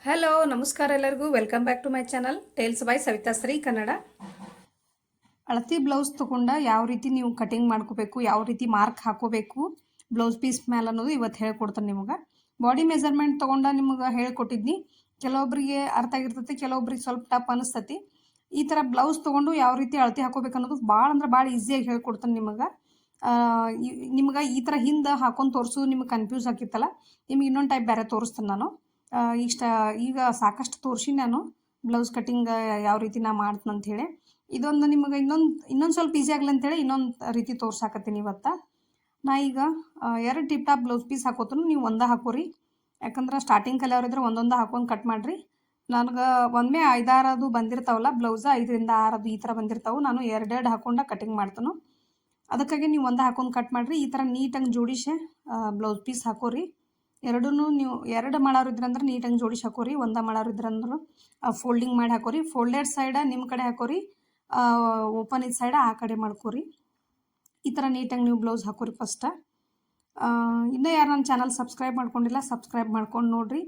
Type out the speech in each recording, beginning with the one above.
Hello ನಮಸ್ಕಾರ ಎಲ್ಲರಿಗೂ welcome back to my channel tales by Savitashri Kannada. ಅಳತಿ ಬ್ಲೌಸ್ ತೊಗೊಂಡ ಯಾವ ರೀತಿ ನೀವು ಕಟಿಂಗ್ ಮಾಡ್ಕೋಬೇಕು, ಯಾವ ರೀತಿ ಮಾರ್ಕ್ ಹಾಕೋಬೇಕು ಬ್ಲೌಸ್ ಪೀಸ್ ಮೇಲೆ ಅನ್ನೋದು ಇವತ್ತು ಹೇಳ್ಕೊಡ್ತಾನೆ ನಿಮಗೆ. ಬಾಡಿ ಮೆಜರ್ಮೆಂಟ್ ತೊಗೊಂಡ ನಿಮಗೆ ಹೇಳ್ಕೊಟ್ಟಿದ್ನಿ. ಕೆಲವೊಬ್ಬರಿಗೆ ಅರ್ಥ ಆಗಿರ್ತೈತಿ, ಕೆಲವೊಬ್ರಿಗೆ ಸ್ವಲ್ಪ ಟಫ್ ಅನಿಸ್ತತಿ. ಈ ಥರ ಬ್ಲೌಸ್ ತೊಗೊಂಡು ಯಾವ ರೀತಿ ಅಳತಿ ಹಾಕೋಬೇಕು ಅನ್ನೋದು ಭಾಳ ಅಂದ್ರೆ ಭಾಳ ಈಸಿಯಾಗಿ ಹೇಳ್ಕೊಡ್ತಾನೆ ನಿಮಗೆ. ನಿಮ್ಗೆ ಈ ಥರ ಹಿಂದೆ ಹಾಕೊಂಡು ತೋರಿಸೋದು ನಿಮ್ಗೆ ಕನ್ಫ್ಯೂಸ್ ಆಗಿತ್ತಲ್ಲ, ನಿಮ್ಗೆ ಇನ್ನೊಂದು ಟೈಪ್ ಬೇರೆ ತೋರಿಸ್ತೀನಿ ನಾನು. ಈಗ ಸಾಕಷ್ಟು ತೋರಿಸಿ ನಾನು ಬ್ಲೌಸ್ ಕಟಿಂಗ್ ಯಾವ ರೀತಿ ನಾ ಮಾಡ್ತೀನಿ ಅಂಥೇಳಿ. ಇದೊಂದು ನಿಮಗೆ ಇನ್ನೊಂದು ಸ್ವಲ್ಪ ಈಸಿ ಆಗಲಿ ಅಂತೇಳಿ ಇನ್ನೊಂದು ರೀತಿ ತೋರ್ಸಾಕತ್ತೀನಿ ಇವತ್ತು. ನಾ ಈಗ 2 ಟಿಪ್ ಟಾಪ್ ಬ್ಲೌಸ್ ಪೀಸ್ ಹಾಕೋತೀನಿ, ನೀವು ಒಂದೇ ಹಾಕೋರಿ. ಯಾಕಂದ್ರೆ ಸ್ಟಾರ್ಟಿಂಗ್ ಕಲಿಯೋರಿದ್ರೆ ಒಂದೊಂದು ಹಾಕೊಂಡು ಕಟ್ ಮಾಡಿರಿ. ನನಗೆ ಒಮ್ಮೆ 5-6 ಅದು ಬಂದಿರ್ತಾವಲ್ಲ ಬ್ಲೌಸ, 5ರಿಂದ 6 ಅದು ಈ ಥರ ಬಂದಿರ್ತಾವೆ. ನಾನು 2 ಹಾಕೊಂಡು ಕಟಿಂಗ್ ಮಾಡ್ತಾನು. ಅದಕ್ಕಾಗಿ ನೀವು ಒಂದೇ ಹಾಕೊಂಡು ಕಟ್ ಮಾಡಿರಿ. ಈ ಥರ ನೀಟಾಗಿ ಜೋಡಿಸಿ ಬ್ಲೌಸ್ ಪೀಸ್ ಹಾಕೋರಿ. ಎರಡೂ ನೀವು 2 ಮಾಡೋರಿದ್ರಂದ್ರೆ ನೀಟಾಗಿ ಜೋಡಿಸಿ ಹಾಕೋರಿ. ಒಂದೇ ಮಾಡೋರಿದ್ರಂದ್ರೆ ಫೋಲ್ಡಿಂಗ್ ಮಾಡಿ ಹಾಕೋರಿ. ಫೋಲ್ಡೆಡ್ ಸೈಡ ನಿಮ್ಮ ಕಡೆ ಹಾಕೋರಿ, ಓಪನ್ ಇದ್ದ ಸೈಡ ಆ ಕಡೆ ಮಾಡ್ಕೋರಿ. ಈ ಥರ ನೀಟಾಗಿ ನೀವು ಬ್ಲೌಸ್ ಹಾಕೋರಿ ಫಸ್ಟ. ಇನ್ನೂ ಯಾರು ನನ್ನ ಚಾನಲ್ ಸಬ್ಸ್ಕ್ರೈಬ್ ಮಾಡ್ಕೊಂಡಿಲ್ಲ, ಸಬ್ಸ್ಕ್ರೈಬ್ ಮಾಡ್ಕೊಂಡು ನೋಡಿರಿ.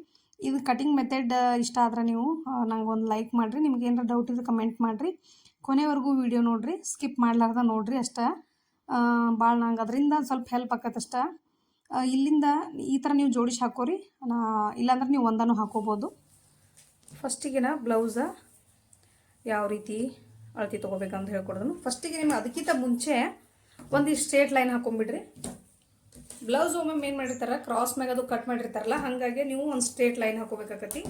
ಇದು ಕಟಿಂಗ್ ಮೆಥಡ್ ಇಷ್ಟ ಆದ್ರೆ ನೀವು ನಂಗೆ ಒಂದು ಲೈಕ್ ಮಾಡಿರಿ. ನಿಮ್ಗೆ ಏನಾರ ಡೌಟ್ ಇದ್ರೆ ಕಮೆಂಟ್ ಮಾಡಿರಿ. ಕೊನೆವರೆಗೂ ವೀಡಿಯೋ ನೋಡಿರಿ, ಸ್ಕಿಪ್ ಮಾಡ್ಲಾರ್ದ ನೋಡಿರಿ ಅಷ್ಟೇ. ಭಾಳ ನಂಗೆ ಅದರಿಂದ ಸ್ವಲ್ಪ ಹೆಲ್ಪ್ ಆಕತ್ತೆ ಅಷ್ಟೇ. ಇಲ್ಲಿಂದ ಈ ಥರ ನೀವು ಜೋಡಿಸಿ ಹಾಕೋರಿ, ಇಲ್ಲಾಂದ್ರೆ ನೀವು ಒಂದನ್ನು ಹಾಕೋಬೋದು. ಫಸ್ಟಿಗೆ ಬ್ಲೌಸ ಯಾವ ರೀತಿ ಅಳತಿ ತೊಗೋಬೇಕಂತ ಹೇಳ್ಕೊಡೋದು. ಫಸ್ಟಿಗೆ ನಿಮ್ಮ ಅದಕ್ಕಿಂತ ಮುಂಚೆ ಒಂದು ಸ್ಟ್ರೇಟ್ ಲೈನ್ ಹಾಕೊಂಡ್ಬಿಡ್ರಿ. ಬ್ಲೌಸ್ ಒಮ್ಮೆ ಏನು ಮಾಡಿರ್ತಾರ, ಕ್ರಾಸ್ ಮ್ಯಾಗ ಅದು ಕಟ್ ಮಾಡಿರ್ತಾರಲ್ಲ, ಹಾಗಾಗಿ ನೀವು ಒಂದು ಸ್ಟ್ರೇಟ್ ಲೈನ್ ಹಾಕೋಬೇಕಾಗತಿ.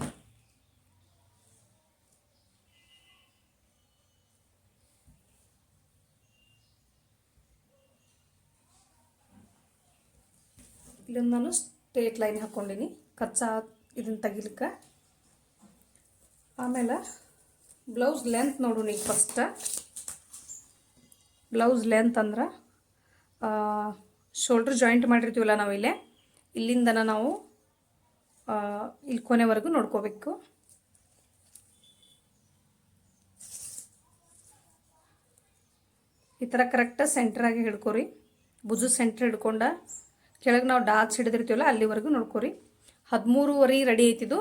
ಇಲ್ಲೊಂದು ನಾನು ಸ್ಟ್ರೇಟ್ ಲೈನ್ ಹಾಕ್ಕೊಂಡೀನಿ ಕಚ್ಚಾ ಇದನ್ನು ತೆಗಿಲಿಕ್ಕೆ. ಆಮೇಲೆ ಬ್ಲೌಸ್ ಲೆಂತ್ ನೋಡು ನೀವು ಫಸ್ಟ್. ಬ್ಲೌಸ್ ಲೆಂತ್ ಅಂದ್ರೆ ಶೋಲ್ಡ್ರ್ ಜಾಯಿಂಟ್ ಮಾಡಿರ್ತೀವಲ್ಲ ನಾವು ಇಲ್ಲಿಂದನ ನಾವು ಇಲ್ಲಿ ಕೊನೆವರೆಗೂ ನೋಡ್ಕೋಬೇಕು. ಈ ಥರ ಕರೆಕ್ಟಾಗಿ ಸೆಂಟ್ರಾಗಿ ಹಿಡ್ಕೊರಿ. ಭುಜು ಸೆಂಟ್ರ್ ಹಿಡ್ಕೊಂಡ ಕೆಳಗೆ ನಾವು ಡಾಟ್ಸ್ ಹಿಡಿದಿರ್ತೀವಲ್ಲ ಅಲ್ಲಿವರೆಗೂ ನೋಡ್ಕೊರಿ. 13.5 ರೆಡಿ ಐತಿದು.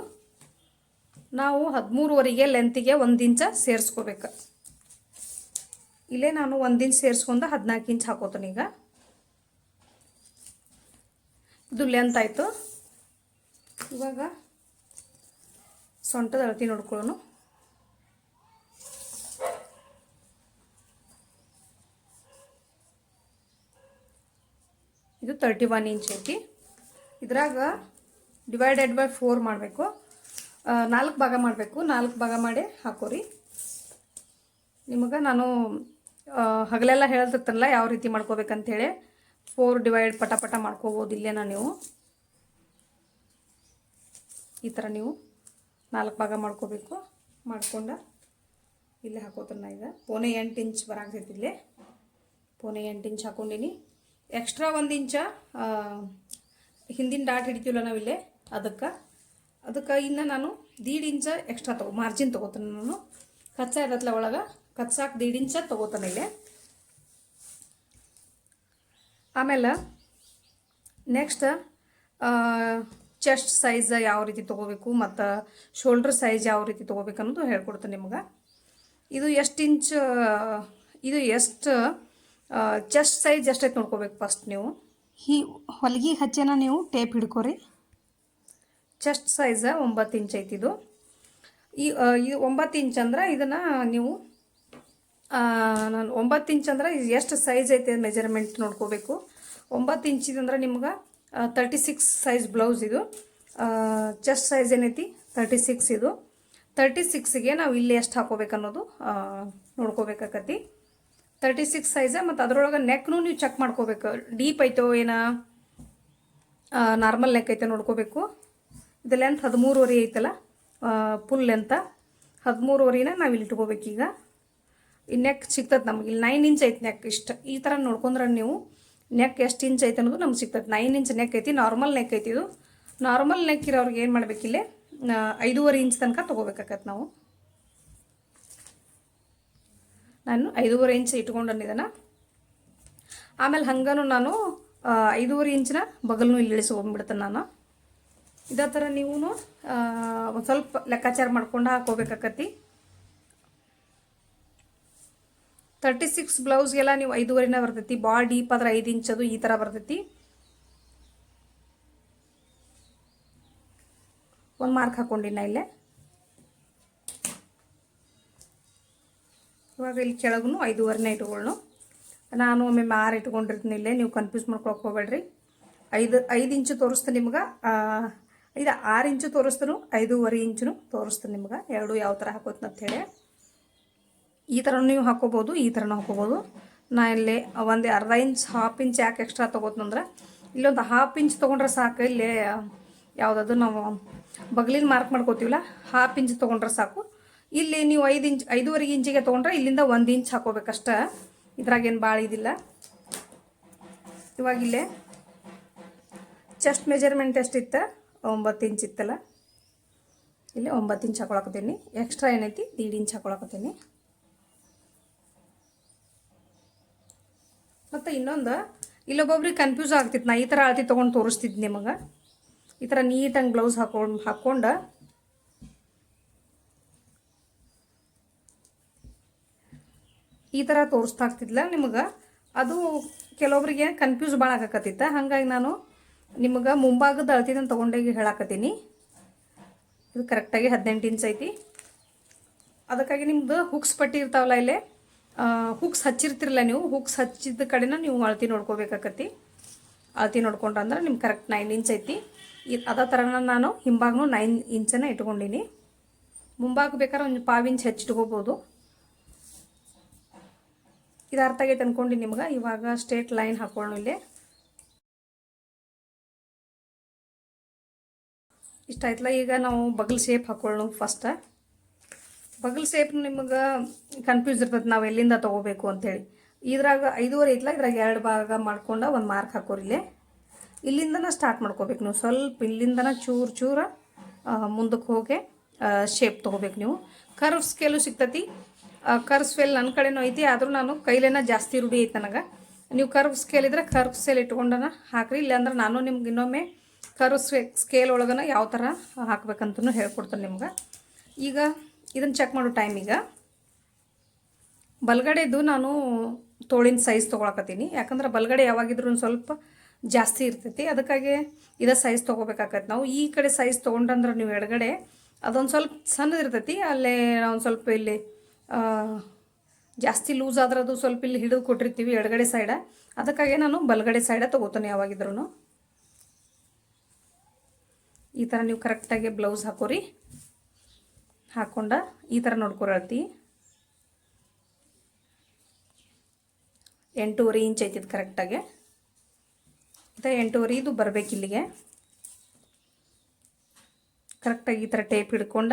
ನಾವು 13.5ಗೆ ಲೆಂತಿಗೆ 1 ಇಂಚ ಸೇರಿಸ್ಕೋಬೇಕು. ಇಲ್ಲೇ ನಾನು 1 ಇಂಚ್ ಸೇರಿಸ್ಕೊಂಡು 14 ಇಂಚ್ ಹಾಕೋತೀನಿ. ಈಗ ಇದು ಲೆಂತ್ ಆಯಿತು. ಇವಾಗ ಸೊಂಟದ ಅಳತಿ ನೋಡ್ಕೊಳ್ಳೋಣ. ಇದು 31 ಇಂಚ್ ಐತಿ. ಇದ್ರಾಗ ಡಿವೈಡೆಡ್ ಬೈ 4 ಮಾಡಬೇಕು. 4 ಭಾಗ ಮಾಡಬೇಕು. 4 ಭಾಗ ಮಾಡಿ ಹಾಕೋರಿ. ನಿಮಗೆ ನಾನು ಹಗಲೆಲ್ಲ ಹೇಳ್ತಿರ್ತಾನಲ್ಲ ಯಾವ ರೀತಿ ಮಾಡ್ಕೋಬೇಕಂತೇಳಿ. 4 ಡಿವೈಡ್ ಪಟ ಮಾಡ್ಕೋಬೋದು ಇಲ್ಲೇನ ನೀವು. ಈ ಥರ ನೀವು 4 ಭಾಗ ಮಾಡ್ಕೋಬೇಕು. ಮಾಡ್ಕೊಂಡ ಇಲ್ಲೇ ಹಾಕೋತಾನ. ಈಗ 8.5 ಇಂಚ್ ಬರಾಕೈತಿ. ಇಲ್ಲೇ 8.5 ಇಂಚ್ ಹಾಕೊಂಡೀನಿ. ಎಕ್ಸ್ಟ್ರಾ 1 ಇಂಚ ಹಿಂದಿನ ಡಾಟ್ ಹಿಡಿತೀವಲ್ಲ ನಾವಿಲ್ಲೇ, ಅದಕ್ಕೆ ಇನ್ನು ನಾನು 1.5 ಇಂಚ ಎಕ್ಸ್ಟ್ರಾ ಮಾರ್ಜಿನ್ ತೊಗೋತಾನೆ. ನಾನು ಕಚ್ಚಾ ಇರತ್ತಲ್ಲ ಒಳಗೆ, ಕಚ್ಚಾಕ 1.5 ಇಂಚ ತೊಗೋತಾನೆ ಇಲ್ಲೇ. ಆಮೇಲೆ ನೆಕ್ಸ್ಟ್ ಚೆಸ್ಟ್ ಸೈಜ್ ಯಾವ ರೀತಿ ತೊಗೋಬೇಕು ಮತ್ತು ಶೋಲ್ಡ್ರ್ ಸೈಜ್ ಯಾವ ರೀತಿ ತೊಗೋಬೇಕು ಅನ್ನೋದು ಹೇಳ್ಕೊಡ್ತೇನೆ ನಿಮ್ಗೆ. ಇದು ಎಷ್ಟು ಚೆಸ್ಟ್ ಸೈಜ್ ಎಷ್ಟೈತೆ ನೋಡ್ಕೋಬೇಕು ಫಸ್ಟ್ ನೀವು. ಹೊಲಿಗೆ ಹಚ್ಚೇನ ನೀವು ಟೇಪ್ ಹಿಡ್ಕೊರಿ. ಚೆಸ್ಟ್ ಸೈಜ್ 9 ಇಂಚ್ ಐತಿದು. ಈ 9 ಇಂಚ್ ಅಂದ್ರೆ ಇದನ್ನು ನೀವು ನಾನು 9 ಇಂಚ್ ಅಂದ್ರೆ ಎಷ್ಟು ಸೈಜ್ ಐತೆ ಮೆಜರ್ಮೆಂಟ್ ನೋಡ್ಕೋಬೇಕು. 9 ಇಂಚಿದಂದ್ರೆ ನಿಮ್ಗೆ 36 ಸೈಜ್ ಬ್ಲೌಸ್ ಇದು. ಚೆಸ್ಟ್ ಸೈಜ್ ಏನೈತಿ 36. ಇದು 36ಗೆ ನಾವು ಇಲ್ಲಿ ಎಷ್ಟು ಹಾಕೋಬೇಕು ಅನ್ನೋದು ನೋಡ್ಕೋಬೇಕಾಕತಿ. 36 ಸೈಜ. ಮತ್ತು ಅದರೊಳಗೆ ನೆಕ್ನು ನೀವು ಚೆಕ್ ಮಾಡ್ಕೋಬೇಕು, ಡೀಪ್ ಐತೋ ಏನೋ ನಾರ್ಮಲ್ ನೆಕ್ ಐತೆ ನೋಡ್ಕೋಬೇಕು. ಇದು ಲೆಂತ್ 13.5 ಐತಲ್ಲ, ಫುಲ್ ಲೆಂತ 13.5ನ ನಾವು ಇಲ್ಲಿ ಇಟ್ಕೋಬೇಕೀಗ. ಈ ನೆಕ್ ಸಿಗ್ತದೆ ನಮ್ಗೆ ಇಲ್ಲಿ 9 ಇಂಚ್ ಐತೆ ನೆಕ್. ಇಷ್ಟು ಈ ಥರ ನೋಡ್ಕೊಂಡ್ರೆ ನೀವು ನೆಕ್ ಎಷ್ಟು ಇಂಚ್ ಐತೆ ಅನ್ನೋದು ನಮ್ಗೆ ಸಿಗ್ತದೆ. 9 ಇಂಚ್ ನೆಕ್ ಐತಿ, ನಾರ್ಮಲ್ ನೆಕ್ ಐತಿ ಇದು. ನಾರ್ಮಲ್ ನೆಕ್ ಇರೋರಿಗೆ ಏನು ಮಾಡಬೇಕಿಲ್ಲೇ 5.5 ಇಂಚ್ ತನಕ ತೊಗೋಬೇಕಾಗತ್ತೆ ನಾವು. ನಾನು 5.5 ಇಂಚ್ ಇಟ್ಕೊಂಡಿದ್ದಾನೆ. ಆಮೇಲೆ ಹಂಗನು ನಾನು 5.5 ಇಂಚಿನ ಬಗಲ್ನು ಇಲ್ಲಿ ಇಳಿಸ್ಕೊಂಡ್ಬಿಡ್ತೇನೆ ನಾನು. ಇದೇ ಥರ ನೀವು ಒಂದು ಸ್ವಲ್ಪ ಲೆಕ್ಕಾಚಾರ ಮಾಡ್ಕೊಂಡು ಹಾಕೋಬೇಕಾಕತಿ. 36 ಬ್ಲೌಸ್ಗೆಲ್ಲ ನೀವು 5.5 ಬರ್ತೈತಿ. ಭಾಳ ಡೀಪ್ ಆದ್ರೆ 5 ಇಂಚದು ಈ ಥರ ಬರ್ತೈತಿ. ಒಂದು ಮಾರ್ಕ್ ಹಾಕೊಂಡಿನ ಇಲ್ಲೇ. ಇವಾಗ ಇಲ್ಲಿ ಕೆಳಗೂ 5.5 ಇಟ್ಕೊಳ್ಳು. ನಾನು ಒಮ್ಮೆ 6 ಇಟ್ಕೊಂಡಿರ್ತೀನಿ ಇಲ್ಲೇ. ನೀವು ಕನ್ಫ್ಯೂಸ್ ಮಾಡ್ಕೊಳಕ್ಕೆ ಹೋಗ್ಬೇಡ್ರಿ. 5 ಇಂಚು ತೋರಿಸ್ತೀನಿ ನಿಮ್ಗೆ. ಇದು 6 ಇಂಚು ತೋರಿಸ್ತಾನು, 5.5 ಇಂಚು ತೋರಿಸ್ತೀನಿ ನಿಮ್ಗೆ. ಎರಡು ಯಾವ ಥರ ಹಾಕೋತೀನಿ ಅಂತೇಳಿ. ಈ ಥರ ನೀವು ಹಾಕೋಬೋದು, ಈ ಥರನೂ ಹಾಕೋಬೋದು. ನಾ ಇಲ್ಲಿ ಒಂದು ಅರ್ಧ ಇಂಚ್, ಹಾಫ್ ಇಂಚ್ ಯಾಕೆ ಎಕ್ಸ್ಟ್ರಾ ತೊಗೋತಂದ್ರೆ ಇಲ್ಲೊಂದು ಹಾಫ್ ಇಂಚ್ ತೊಗೊಂಡ್ರೆ ಸಾಕು. ಇಲ್ಲಿ ಯಾವುದಾದ್ರು ನಾವು ಬಗ್ಲಿನ ಮಾರ್ಕ್ ಮಾಡ್ಕೋತೀವಲ್ಲ, ಹಾಫ್ ಇಂಚ್ ತೊಗೊಂಡ್ರೆ ಸಾಕು. ಇಲ್ಲಿ ನೀವು 5 ಇಂಚ್, 5.5 ಇಂಚಿಗೆ ತೊಗೊಂಡ್ರೆ ಇಲ್ಲಿಂದ 1 ಇಂಚ್ ಹಾಕೋಬೇಕಷ್ಟ. ಇದ್ರಾಗೇನು ಭಾಳ ಇದಿಲ್ಲ. ಇವಾಗ ಇಲ್ಲೇ ಚೆಸ್ಟ್ ಮೆಜರ್ಮೆಂಟ್ ಎಷ್ಟಿತ್ತು? 9 ಇಂಚ್ ಇತ್ತಲ್ಲ, ಇಲ್ಲಿ 9 ಇಂಚ್ ಹಾಕೊಳಕತ್ತೀನಿ. ಎಕ್ಸ್ಟ್ರಾ ಏನೈತಿ 1.5 ಇಂಚ್ ಹಾಕೊಳಕತ್ತೀನಿ. ಮತ್ತು ಇನ್ನೊಂದು, ಇಲ್ಲೊಬ್ಬೊಬ್ರಿಗೆ ಕನ್ಫ್ಯೂಸ್ ಆಗ್ತಿತ್ತು. ನಾ ಈ ಥರ ಅಳತಿ ತೊಗೊಂಡು ತೋರಿಸ್ತಿದ್ದೆ ನಿಮಗೆ. ಈ ಥರ ನೀಟಾಗಿ ಬ್ಲೌಸ್ ಹಾಕ್ಕೊಂಡು ಈ ಥರ ತೋರಿಸ್ತಾ ಆಗ್ತಿದ್ಲ ನಿಮಗೆ. ಅದು ಕೆಲವೊಬ್ರಿಗೆ ಕನ್ಫ್ಯೂಸ್ ಭಾಳ ಆಗಕತ್ತಿತ್ತ. ಹಾಗಾಗಿ ನಾನು ನಿಮಗೆ ಮುಂಭಾಗದ ಅಳತಿನ ತೊಗೊಂಡೋಗಿ ಹೇಳಾಕತ್ತೀನಿ. ಇದು ಕರೆಕ್ಟಾಗಿ 18 ಇಂಚ್ ಐತಿ. ಅದಕ್ಕಾಗಿ ನಿಮ್ದು ಹುಕ್ಸ್ ಪಟ್ಟಿ ಇರ್ತಾವಲ್ಲ, ಇಲ್ಲೇ ಹುಕ್ಸ್ ಹಚ್ಚಿರ್ತಿರಲ್ಲ ನೀವು. ಹುಕ್ಸ್ ಹಚ್ಚಿದ ಕಡೆನ ನೀವು ಅಳತಿ ನೋಡ್ಕೋಬೇಕಾಕತಿ. ಅಳತಿ ನೋಡ್ಕೊಂಡ್ರೆ ನಿಮ್ಗೆ ಕರೆಕ್ಟ್ 9 ಇಂಚ್ ಐತಿ. ಅದೇ ಥರನ ನಾನು ಹಿಂಭಾಗನೂ 9 ಇಂಚನ್ನ ಇಟ್ಕೊಂಡೀನಿ. ಮುಂಭಾಗ ಬೇಕಾದ್ರೆ ಒಂದು 1/4 ಇಂಚ್ ಹೆಚ್ಚಿಟ್ಕೋಬೋದು. ಇದು ಅರ್ಥ ಆಗೈತೆ ಅಂದ್ಕೊಂಡು ನಿಮ್ಗೆ. ಇವಾಗ ಸ್ಟ್ರೇಟ್ ಲೈನ್ ಹಾಕೊಳ್ಳೋಣ. ಇಲ್ಲಿ ಇಷ್ಟ ಆಯ್ತಲ್ಲ. ಈಗ ನಾವು ಬಗಲ್ ಶೇಪ್ ಹಾಕೊಳ್ಳೋಣ. ಫಸ್ಟ್ ಬಗಲ್ ಶೇಪ್ ನಿಮಗೆ ಕನ್ಫ್ಯೂಸ್ ಇರ್ತದೆ ನಾವು ಎಲ್ಲಿಂದ ತೊಗೋಬೇಕು ಅಂಥೇಳಿ. ಇದ್ರಾಗ 5.5 ಐತಲ್ಲ, ಇದ್ರಾಗ 2 ಭಾಗ ಮಾಡ್ಕೊಂಡು ಒಂದು ಮಾರ್ಕ್ ಹಾಕೋರಿ. ಇಲ್ಲಿಂದನ ಸ್ಟಾರ್ಟ್ ಮಾಡ್ಕೋಬೇಕು ನೀವು. ಸ್ವಲ್ಪ ಇಲ್ಲಿಂದನ ಚೂರು ಮುಂದಕ್ಕೆ ಹೋಗಿ ಶೇಪ್ ತೊಗೋಬೇಕು ನೀವು. ಕರ್ವ್ ಸ್ಕೇಲು ಸಿಗ್ತತಿ. ಕರ್ವ್ ಸ್ಕೇಲ್ ನನ್ನ ಕಡೆನೂ ಐತಿ, ಆದರೂ ನಾನು ಕೈಲೇನ ಜಾಸ್ತಿ ರೂಢಿ ಐತೆ ನನಗೆ. ನೀವು ಕರ್ವ್ ಸ್ಕೇಲ್ ಇದ್ರೆ ಕರ್ವ್ ಸ್ಕೇಲ್ ಇಟ್ಕೊಂಡನ ಹಾಕ್ರಿ. ಇಲ್ಲಾಂದ್ರೆ ನಾನು ನಿಮ್ಗೆ ಇನ್ನೊಮ್ಮೆ ಕರ್ವ್ ಸ್ಕೇಲ್ ಒಳಗನ ಯಾವ ಥರ ಹಾಕ್ಬೇಕಂತೂ ಹೇಳ್ಕೊಡ್ತೇನೆ ನಿಮ್ಗೆ. ಈಗ ಇದನ್ನು ಚೆಕ್ ಮಾಡೋ ಟೈಮ್. ಈಗ ಬಲಗಡೆದು ನಾನು ತೋಳಿನ ಸೈಜ್ ತೊಗೊಳಕತ್ತೀನಿ. ಯಾಕಂದ್ರೆ ಬಲಗಡೆ ಯಾವಾಗಿದ್ರೂ ಸ್ವಲ್ಪ ಜಾಸ್ತಿ ಇರ್ತೈತಿ. ಅದಕ್ಕಾಗಿ ಇದೇ ಸೈಜ್ ತೊಗೋಬೇಕಾಗತ್ತೆ ನಾವು. ಈ ಕಡೆ ಸೈಜ್ ತೊಗೊಂಡ್ರಂದ್ರೆ ನೀವು ಎಡಗಡೆ ಅದೊಂದು ಸ್ವಲ್ಪ ಸಣ್ಣದಿರ್ತೈತಿ. ಅಲ್ಲೇ ಒಂದು ಸ್ವಲ್ಪ ಇಲ್ಲಿ ಜಾಸ್ತಿ ಲೂಸ್ ಆದ್ರೆ ಅದು ಸ್ವಲ್ಪ ಇಲ್ಲಿ ಹಿಡಿದು ಕೊಟ್ಟಿರ್ತೀವಿ ಎಡಗಡೆ ಸೈಡ. ಅದಕ್ಕಾಗಿ ನಾನು ಬಲಗಡೆ ಸೈಡ ತೊಗೋತೀನಿ ಯಾವಾಗಿದ್ರೂ. ಈ ಥರ ನೀವು ಕರೆಕ್ಟಾಗಿ ಬ್ಲೌಸ್ ಹಾಕೋರಿ. ಹಾಕ್ಕೊಂಡ ಈ ಥರ ನೋಡ್ಕೊಳತಿ. 8.5 ಇಂಚ್ ಐತಿದ್ದು ಕರೆಕ್ಟಾಗಿ. ಮತ್ತು 8.5 ಇದು ಬರಬೇಕು ಇಲ್ಲಿಗೆ. ಕರೆಕ್ಟಾಗಿ ಈ ಥರ ಟೇಪ್ ಹಿಡ್ಕೊಂಡ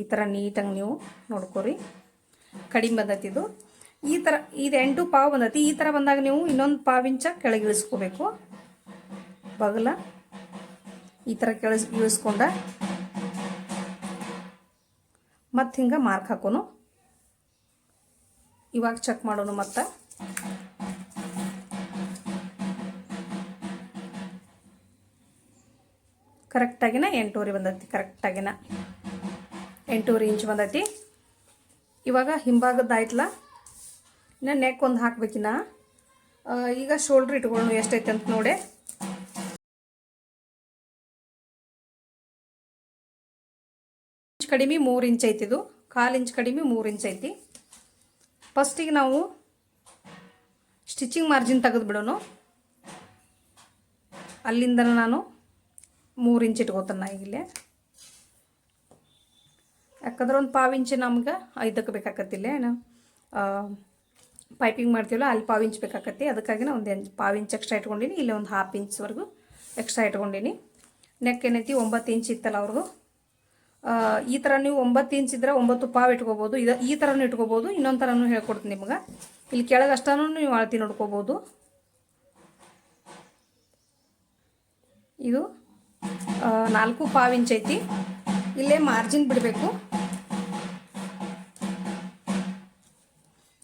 ಈ ಥರ ನೀಟಾಗಿ ನೀವು ನೋಡ್ಕೊರಿ. ಕಡಿಮೆ ಬಂದೈತಿದು. ಈ ಥರ ಇದು 8 ಪಾವು ಬಂದೈತಿ. ಈ ಥರ ಬಂದಾಗ ನೀವು ಇನ್ನೊಂದು 1/4 ಇಂಚ ಕೆಳಗೆ ಇಳಿಸ್ಕೋಬೇಕು. ಬಗಲ ಈ ಥರ ಇಳಿಸ್ಕೊಂಡ ಮತ್ತು ಹಿಂಗೆ ಮಾರ್ಕ್ ಹಾಕೋನು. ಇವಾಗ ಚೆಕ್ ಮಾಡೋನು. ಮತ್ತು ಕರೆಕ್ಟಾಗಿನ 8.5 ಬಂದೈತಿ. ಕರೆಕ್ಟಾಗಿನ 8.5 ಇಂಚ್ ಬಂದೈತಿ. ಇವಾಗ ಹಿಂಭಾಗದ ಆಯ್ತಲ್ಲ, ಇನ್ನು ನೆಕ್ ಒಂದು ಹಾಕ್ಬೇಕಿನ್ನ. ಈಗ ಶೋಲ್ಡ್ರ್ ಇಟ್ಕೊಳ್ಳೋಣ ಎಷ್ಟೈತೆ ಅಂತ ನೋಡಿ. ಇಂಚ್ ಕಡಿಮೆ 3 ಇಂಚ್ ಐತಿದು. 1/4 ಇಂಚ್ ಕಡಿಮೆ 3 ಇಂಚ್ ಐತಿ. ಫಸ್ಟಿಗೆ ನಾವು ಸ್ಟಿಚಿಂಗ್ ಮಾರ್ಜಿನ್ ತೆಗೆದು ಬಿಡೋಣ. ಅಲ್ಲಿಂದ ನಾನು 3 ಇಂಚ್ ಇಟ್ಕೋತಾನೆ ಈಗಿಲ್ಲೇ. ಯಾಕಂದ್ರೆ ಒಂದು 1/4 ಇಂಚ್ ನಮ್ಗೆ ಇದಕ್ಕೆ ಬೇಕಾಕತ್ತಿಲ್ಲ. ನಾವು ಪೈಪಿಂಗ್ ಮಾಡ್ತೀವಲ್ಲ, ಅಲ್ಲಿ 1/4 ಇಂಚ್ ಬೇಕಾಕತ್ತಿ. ಅದಕ್ಕಾಗಿ ನಾನು ಒಂದು 1/4 ಇಂಚ್ ಎಕ್ಸ್ಟ್ರಾ ಇಟ್ಕೊಂಡಿನಿ. ಇಲ್ಲಿ ಒಂದು 1/2 ಇಂಚ್ವರೆಗೂ ಎಕ್ಸ್ಟ್ರಾ ಇಟ್ಕೊಂಡಿನಿ. ನೆಕ್ ಏನೈತಿ 9 ಇಂಚ್ ಇತ್ತಲ್ಲ ಅವ್ರದ್ದು. ಈ ಥರ ನೀವು 9 ಇಂಚ್ ಇದ್ರೆ 9 ಪಾವು ಇಟ್ಕೋಬೋದು. ಈ ಥರನೂ ಇಟ್ಕೋಬೋದು. ಇನ್ನೊಂದು ಥರನೂ ಹೇಳ್ಕೊಡ್ತೀನಿ ನಿಮ್ಗೆ. ಇಲ್ಲಿ ಕೆಳಗೆ ಅಷ್ಟೂ ನೀವು ಅಳತಿ ನೋಡ್ಕೋಬೋದು. ಇದು 4 ಇಂಚ್ ಐತಿ. ಇಲ್ಲೇ ಮಾರ್ಜಿನ್ ಬಿಡಬೇಕು.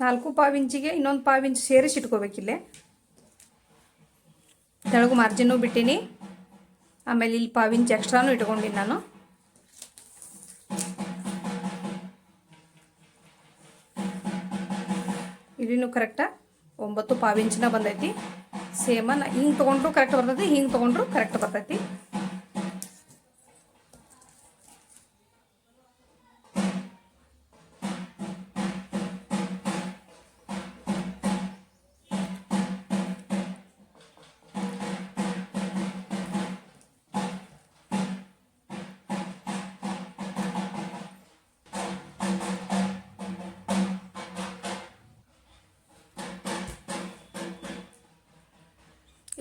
4 ಇಂಚಿಗೆ ಇನ್ನೊಂದು 1/4 ಇಂಚ್ ಸೇರಿಸಿ ಇಟ್ಕೋಬೇಕಿಲ್ಲೇ. ತೆಳಗು ಮಾರ್ಜಿನ್ನು ಬಿಟ್ಟಿನಿ, ಆಮೇಲೆ ಇಲ್ಲಿ ಪಾವಿಂಚ್ ಎಕ್ಸ್ಟ್ರಾನು ಇಟ್ಕೊಂಡಿನಿ ನಾನು. ಇಲ್ಲಿನೂ ಕರೆಕ್ಟಾಗಿ 9 ಪಾವಿಂಚಿನ ಬಂದೈತಿ. ಸೇಮ ಹಿಂಗೆ ತೊಗೊಂಡ್ರು ಕರೆಕ್ಟ್ ಬರ್ತೈತಿ, ಹಿಂಗೆ ತೊಗೊಂಡ್ರು ಕರೆಕ್ಟ್ ಬರ್ತೈತಿ.